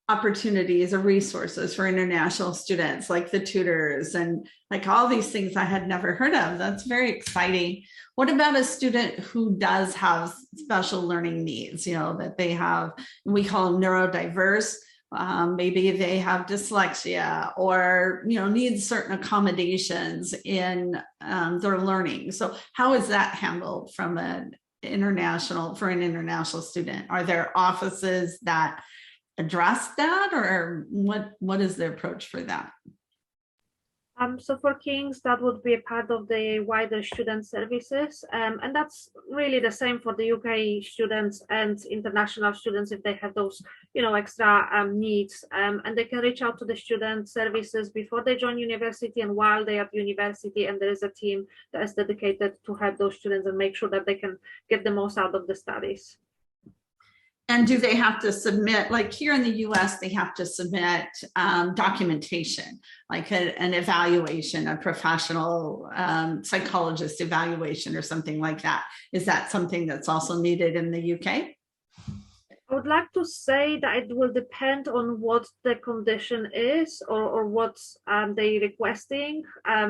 opportunities or resources for international students, like the tutors and like all these things I had never heard of. That's very exciting. What about a student who does have special learning needs, that they have, we call them neurodiverse, maybe they have dyslexia or, need certain accommodations in their learning. So how is that handled for an international student? Are there offices that address that, or what is the approach for that? So for King's, that would be a part of the wider student services, and that's really the same for the UK students and international students if they have those, extra needs, and they can reach out to the student services before they join university and while they're at university, and there is a team that is dedicated to help those students and make sure that they can get the most out of the studies. And do they have to submit, like here in the US, they have to submit documentation, like an evaluation, a professional psychologist evaluation or something like that? Is that something that's also needed in the UK? I would like to say that it will depend on what the condition is or what they're requesting.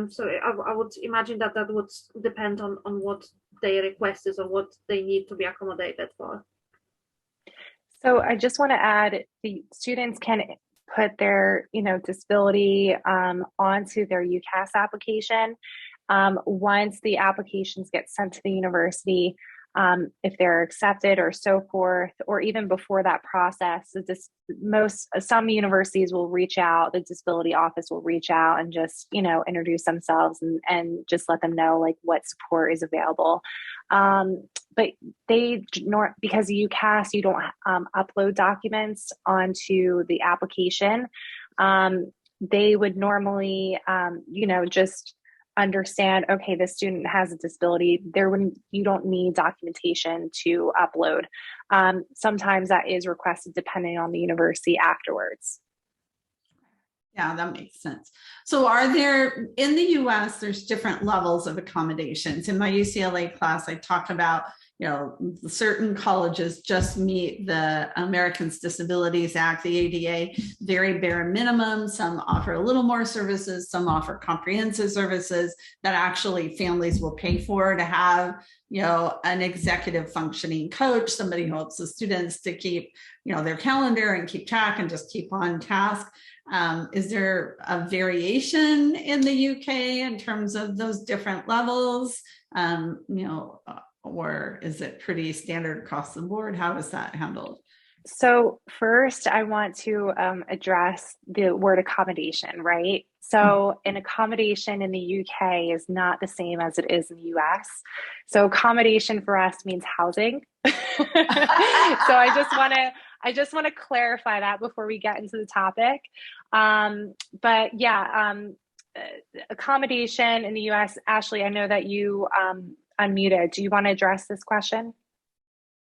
So I would imagine that would depend on what their request is or what they need to be accommodated for. So I just want to add, the students can put their, disability onto their Ucas application. Once the applications get sent to the university, if they're accepted or so forth, or even before that process, some universities will reach out, the disability office will reach out and just, introduce themselves and just let them know like what support is available. But because Ucas, you don't upload documents onto the application, they would normally, just understand, okay, the student has a disability. You don't need documentation to upload. Sometimes that is requested depending on the university afterwards. Yeah, that makes sense. So are there, in the US, there's different levels of accommodations. In my UCLA class, I talk about, certain colleges just meet the Americans with Disabilities Act, the ADA, very bare minimum. Some offer a little more services, some offer comprehensive services that actually families will pay for, to have, an executive functioning coach, somebody who helps the students to keep, their calendar and keep track and just keep on task. Is there a variation in the UK in terms of those different levels? Or is it pretty standard across the board? How is that handled? So first, I want to address the word accommodation, right? So an accommodation in the UK is not the same as it is in the US. So accommodation for us means housing. So I just want to clarify that before we get into the topic. Accommodation in the US, Ashley, I know that you unmuted. Do you want to address this question?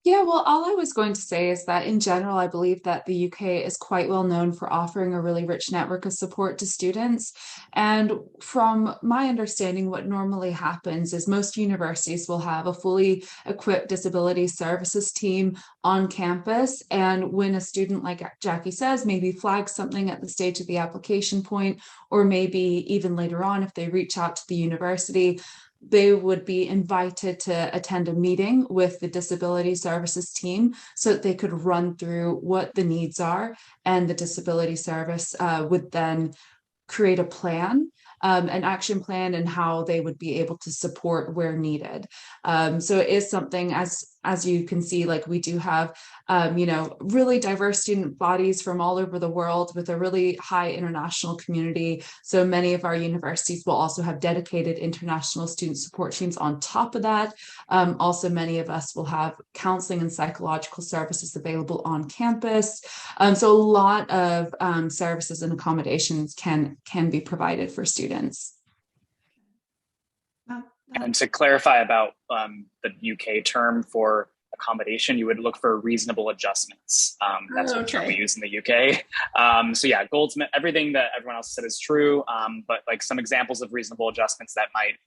Yeah, well, all I was going to say is that in general, I believe that the UK is quite well known for offering a really rich network of support to students. And from my understanding, what normally happens is most universities will have a fully equipped disability services team on campus. And when a student, like Jackie says, maybe flags something at the stage of the application point, or maybe even later on, if they reach out to the university, they would be invited to attend a meeting with the disability services team so that they could run through what the needs are, and the disability service would then create a plan, an action plan, and how they would be able to support where needed. So it is something, as you can see, like we do have, really diverse student bodies from all over the world with a really high international community. So many of our universities will also have dedicated international student support teams on top of that. Also, many of us will have counseling and psychological services available on campus. So a lot of services and accommodations can be provided for students. And to clarify about the UK term for accommodation, you would look for reasonable adjustments. That's what term we use in the UK. So yeah, Goldsmiths, everything that everyone else said is true, but like some examples of reasonable adjustments that might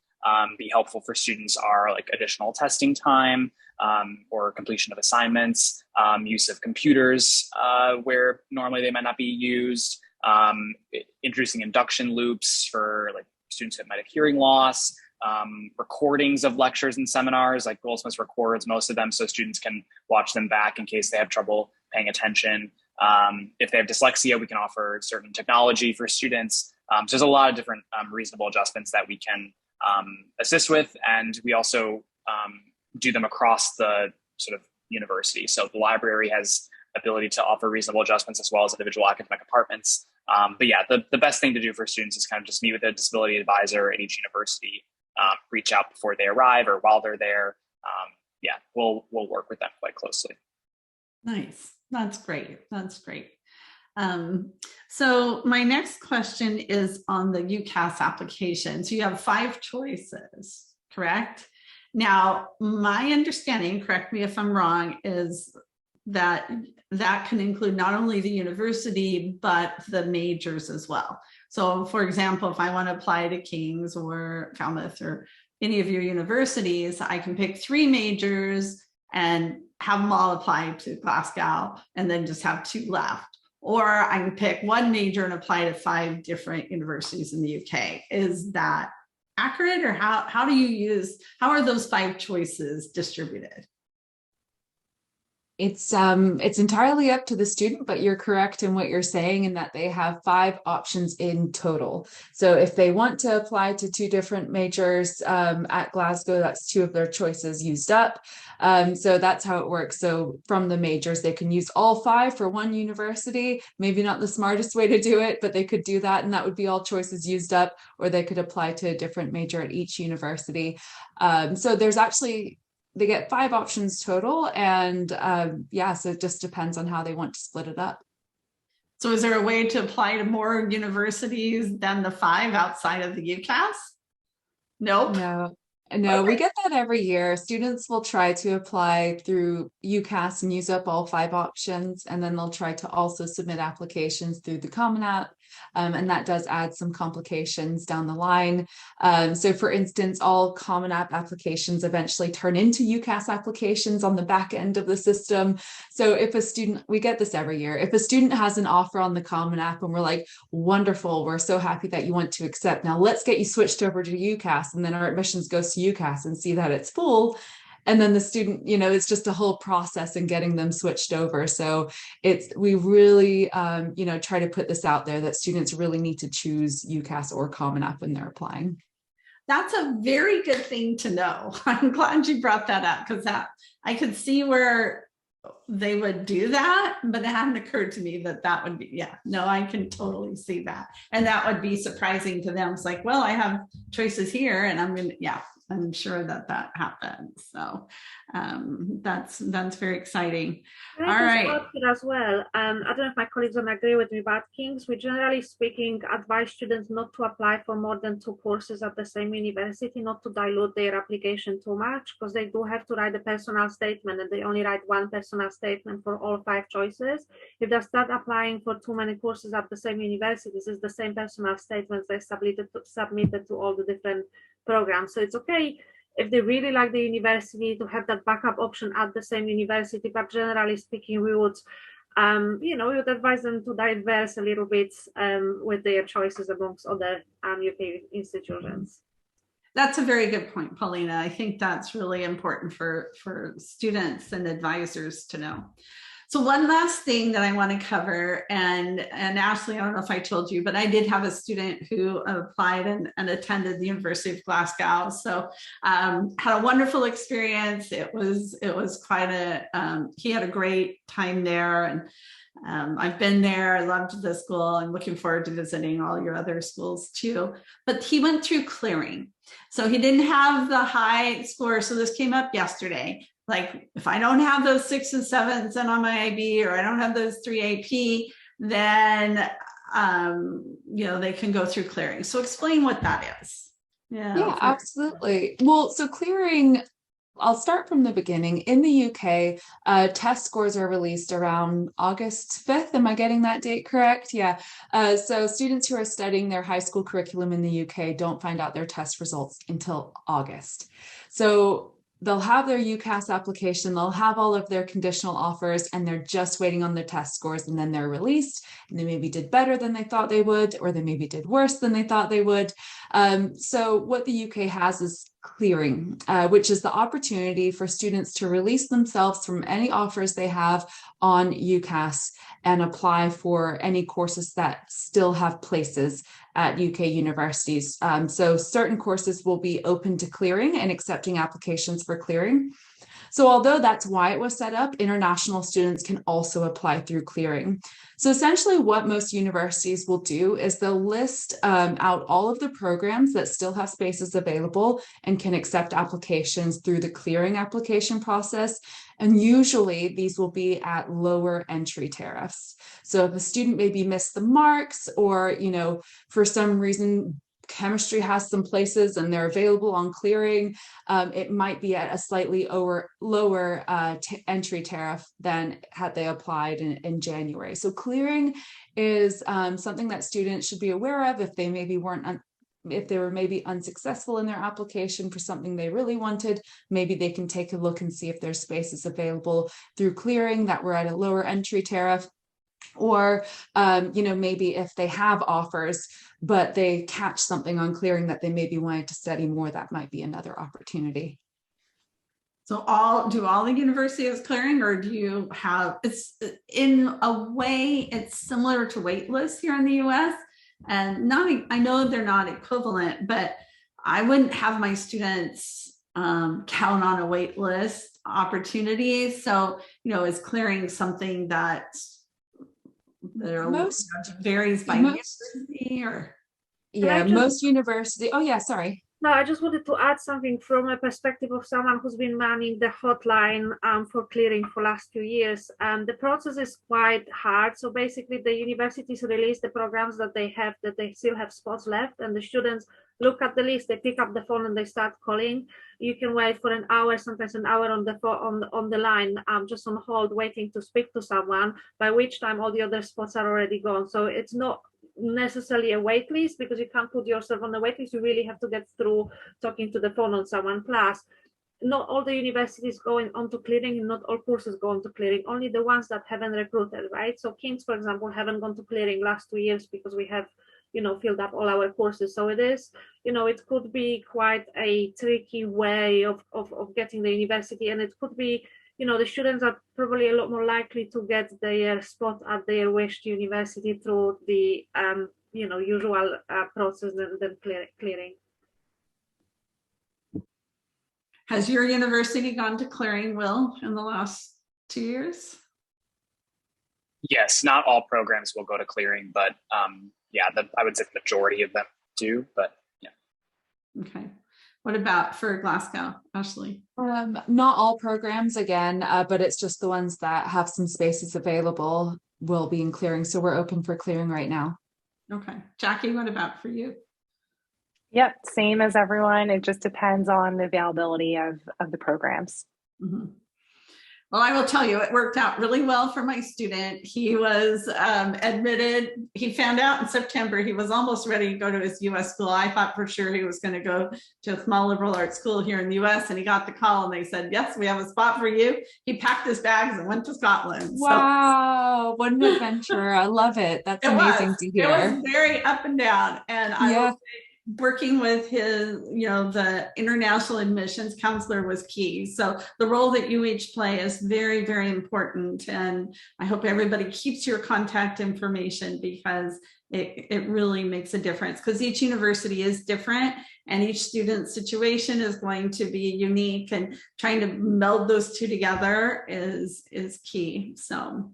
be helpful for students are like additional testing time, or completion of assignments, use of computers where normally they might not be used, introducing induction loops for like students that might have hearing loss, recordings of lectures and seminars. Like Goldsmiths records most of them so students can watch them back in case they have trouble paying attention. If they have dyslexia, we can offer certain technology for students. So there's a lot of different reasonable adjustments that we can assist with, and we also do them across the sort of university. So the library has ability to offer reasonable adjustments as well as individual academic apartments. But yeah, the best thing to do for students is kind of just meet with a disability advisor at each university, reach out before they arrive or while they're there. We'll work with them quite closely. Nice. That's great. That's great. So my next question is on the Ucas application. So you have 5 choices, correct? Now, my understanding, correct me if I'm wrong, is that can include not only the university, but the majors as well. So for example, if I want to apply to King's or Falmouth or any of your universities, I can pick 3 majors and have them all apply to Glasgow and then just have 2 left. Or I can pick 1 major and apply to 5 different universities in the UK. Is that accurate, or how are those 5 choices distributed? It's entirely up to the student, but you're correct in what you're saying in that they have 5 options in total. So if they want to apply to 2 different majors at Glasgow, that's 2 of their choices used up. So that's how it works. So from the majors, they can use all 5 for 1 university. Maybe not the smartest way to do it, but they could do that, and that would be all choices used up, or they could apply to a different major at each university. So there's actually, they get 5 options total, and so it just depends on how they want to split it up. So is there a way to apply to more universities than the 5 outside of the Ucas? Nope. No, Okay. We get that every year. Students will try to apply through Ucas and use up all 5 options, and then they'll try to also submit applications through the Common App and that does add some complications down the line. So for instance, all Common App applications eventually turn into Ucas applications on the back end of the system. So if a student, we get this every year, if a student has an offer on the Common App and we're like, wonderful, we're so happy that you want to accept, now let's get you switched over to Ucas, and then our admissions goes to Ucas and see that it's full. And then the student, you know, it's just a whole process in getting them switched over. So we really, you know, try to put this out there that students really need to choose Ucas or Common App when they're applying. That's a very good thing to know. I'm glad you brought that up, because I could see where they would do that, but it hadn't occurred to me that would be, yeah, no, I can totally see that. And that would be surprising to them. It's like, well, I have choices here, and I'm sure that happens. So that's very exciting. All right. As well, I don't know if my colleagues don't agree with me, but Kings, we generally speaking advise students not to apply for more than 2 courses at the same university, not to dilute their application too much, because they do have to write a personal statement, and they only write 1 personal statement for all 5 choices. If they start applying for too many courses at the same universities, it's the same personal statements they submitted to all the different programs. So it's okay if they really like the university to have that backup option at the same university, but generally speaking, we would we would advise them to diverse a little bit with their choices amongst other UK institutions. That's a very good point, Paulina. I think that's really important for students and advisors to know. So one last thing that I want to cover, and Ashley, I don't know if I told you, but I did have a student who applied and attended the University of Glasgow. So had a wonderful experience. It was quite he had a great time there, and I've been there. I loved the school. I'm looking forward to visiting all your other schools too. But he went through clearing. So he didn't have the high score. So this came up yesterday. Like, if I don't have those 6s and 7s on my IB, or I don't have those 3 AP, then they can go through clearing. So explain what that is. Yeah, absolutely. Well, so clearing, I'll start from the beginning. In the UK, test scores are released around August 5th. Am I getting that date correct? Yeah. So students who are studying their high school curriculum in the UK don't find out their test results until August. So they'll have their Ucas application, they'll have all of their conditional offers, and they're just waiting on their test scores, and then they're released, and they maybe did better than they thought they would, or they maybe did worse than they thought they would. So what the UK has is clearing, which is the opportunity for students to release themselves from any offers they have on Ucas and apply for any courses that still have places at UK universities. So certain courses will be open to clearing and accepting applications for clearing. So although that's why it was set up, international students can also apply through clearing. So essentially what most universities will do is they'll list out all of the programs that still have spaces available and can accept applications through the clearing application process. And usually these will be at lower entry tariffs. So if a student maybe missed the marks, or, for some reason, chemistry has some places and they're available on clearing, it might be at a slightly lower entry tariff than had they applied in January. So clearing is something that students should be aware of if they maybe if they were maybe unsuccessful in their application for something they really wanted. Maybe they can take a look and see if there's spaces available through clearing that were at a lower entry tariff. Or, maybe if they have offers, but they catch something on clearing that they maybe wanted to study more, that might be another opportunity. So do all the universities clearing, or do you have, it's in a way, it's similar to waitlist here in the US, and I know they're not equivalent, but I wouldn't have my students count on a waitlist opportunity. So, is clearing something that varies by university, or? Yeah, most university. Oh yeah, sorry. No, I just wanted to add something from a perspective of someone who's been manning the hotline for clearing for last few years. The process is quite hard. So basically the universities release the programs that they still have spots left, and the students look at the list, they pick up the phone and they start calling. You can wait for an hour, sometimes an hour on the phone, on the line, just on hold, waiting to speak to someone, by which time all the other spots are already gone. So it's not necessarily a wait list, because you can't put yourself on the wait list. You really have to get through talking to the phone on someone. Plus, not all the universities going on to clearing, not all courses go on to clearing, only the ones that haven't recruited, right? So King's, for example, haven't gone to clearing last 2 years because we have, filled up all our courses. So it is, it could be quite a tricky way of getting the university, and it could be, the students are probably a lot more likely to get their spot at their wished university through the, usual process than clearing. Has your university gone to clearing, Will, in the last 2 years? Yes, not all programs will go to clearing, but I would say the majority of them do, but yeah. Okay. What about for Glasgow, Ashley? Not all programs again, but it's just the ones that have some spaces available will be in clearing. So we're open for clearing right now. Okay. Jackie, what about for you? Yep, same as everyone. It just depends on the availability of the programs. Mm-hmm. Well, I will tell you, it worked out really well for my student. He was admitted. He found out in September he was almost ready to go to his U.S. school. I thought for sure he was going to go to a small liberal arts school here in the U.S. And he got the call and they said, yes, we have a spot for you. He packed his bags and went to Scotland. Wow, what an adventure. I love it. That's amazing to hear. It was very up and down. And I will say, working with his, the international admissions counselor was key. So the role that you each play is very, very important. And I hope everybody keeps your contact information, because it really makes a difference, because each university is different and each student's situation is going to be unique, and trying to meld those two together is key. So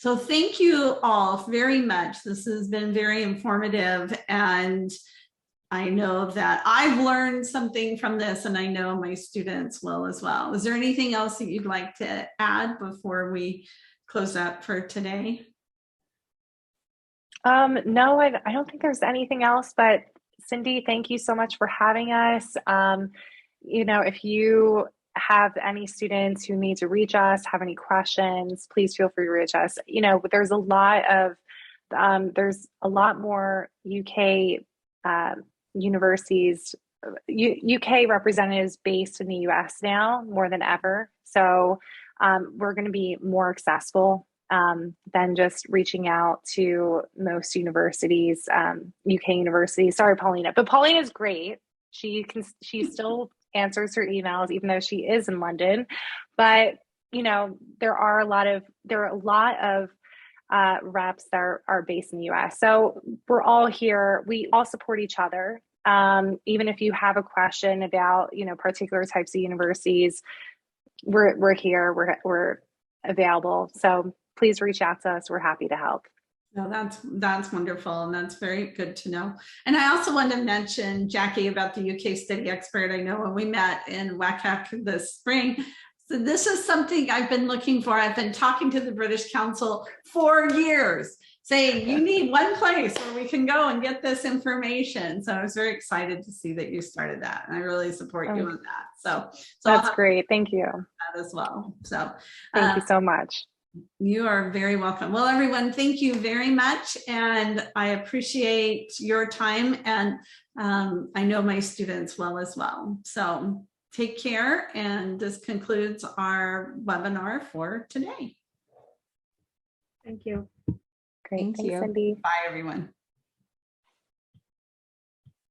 thank you all very much. This has been very informative, and I know that I've learned something from this, and I know my students will as well. Is there anything else that you'd like to add before we close up for today? No, I don't think there's anything else, but Cindy, thank you so much for having us. If you have any students who need to reach us, have any questions, please feel free to reach us. There's a lot more UK universities, UK representatives based in the US now more than ever. So we're going to be more accessible than just reaching out to most universities, UK universities. Sorry, Paulina, but Paulina's great. She still answers her emails, even though she is in London. But there are a lot of reps that are based in the US. So we're all here. We all support each other. Even if you have a question about, particular types of universities, we're here, we're available. So please reach out to us. We're happy to help. No, that's wonderful. And that's very good to know. And I also want to mention, Jackie, about the UK Study Expert. I know when we met in WCAC this spring, so this is something I've been looking for. I've been talking to the British Council for years, saying you need one place where we can go and get this information. So I was very excited to see that you started that, and I really support you on that. So that's great. Thank you. That as well. So thank you so much. You are very welcome. Well, everyone, thank you very much, and I appreciate your time, and I know my students will as well. So take care, and this concludes our webinar for today. Thank you. Great. Thank you. Cindy. Bye, everyone.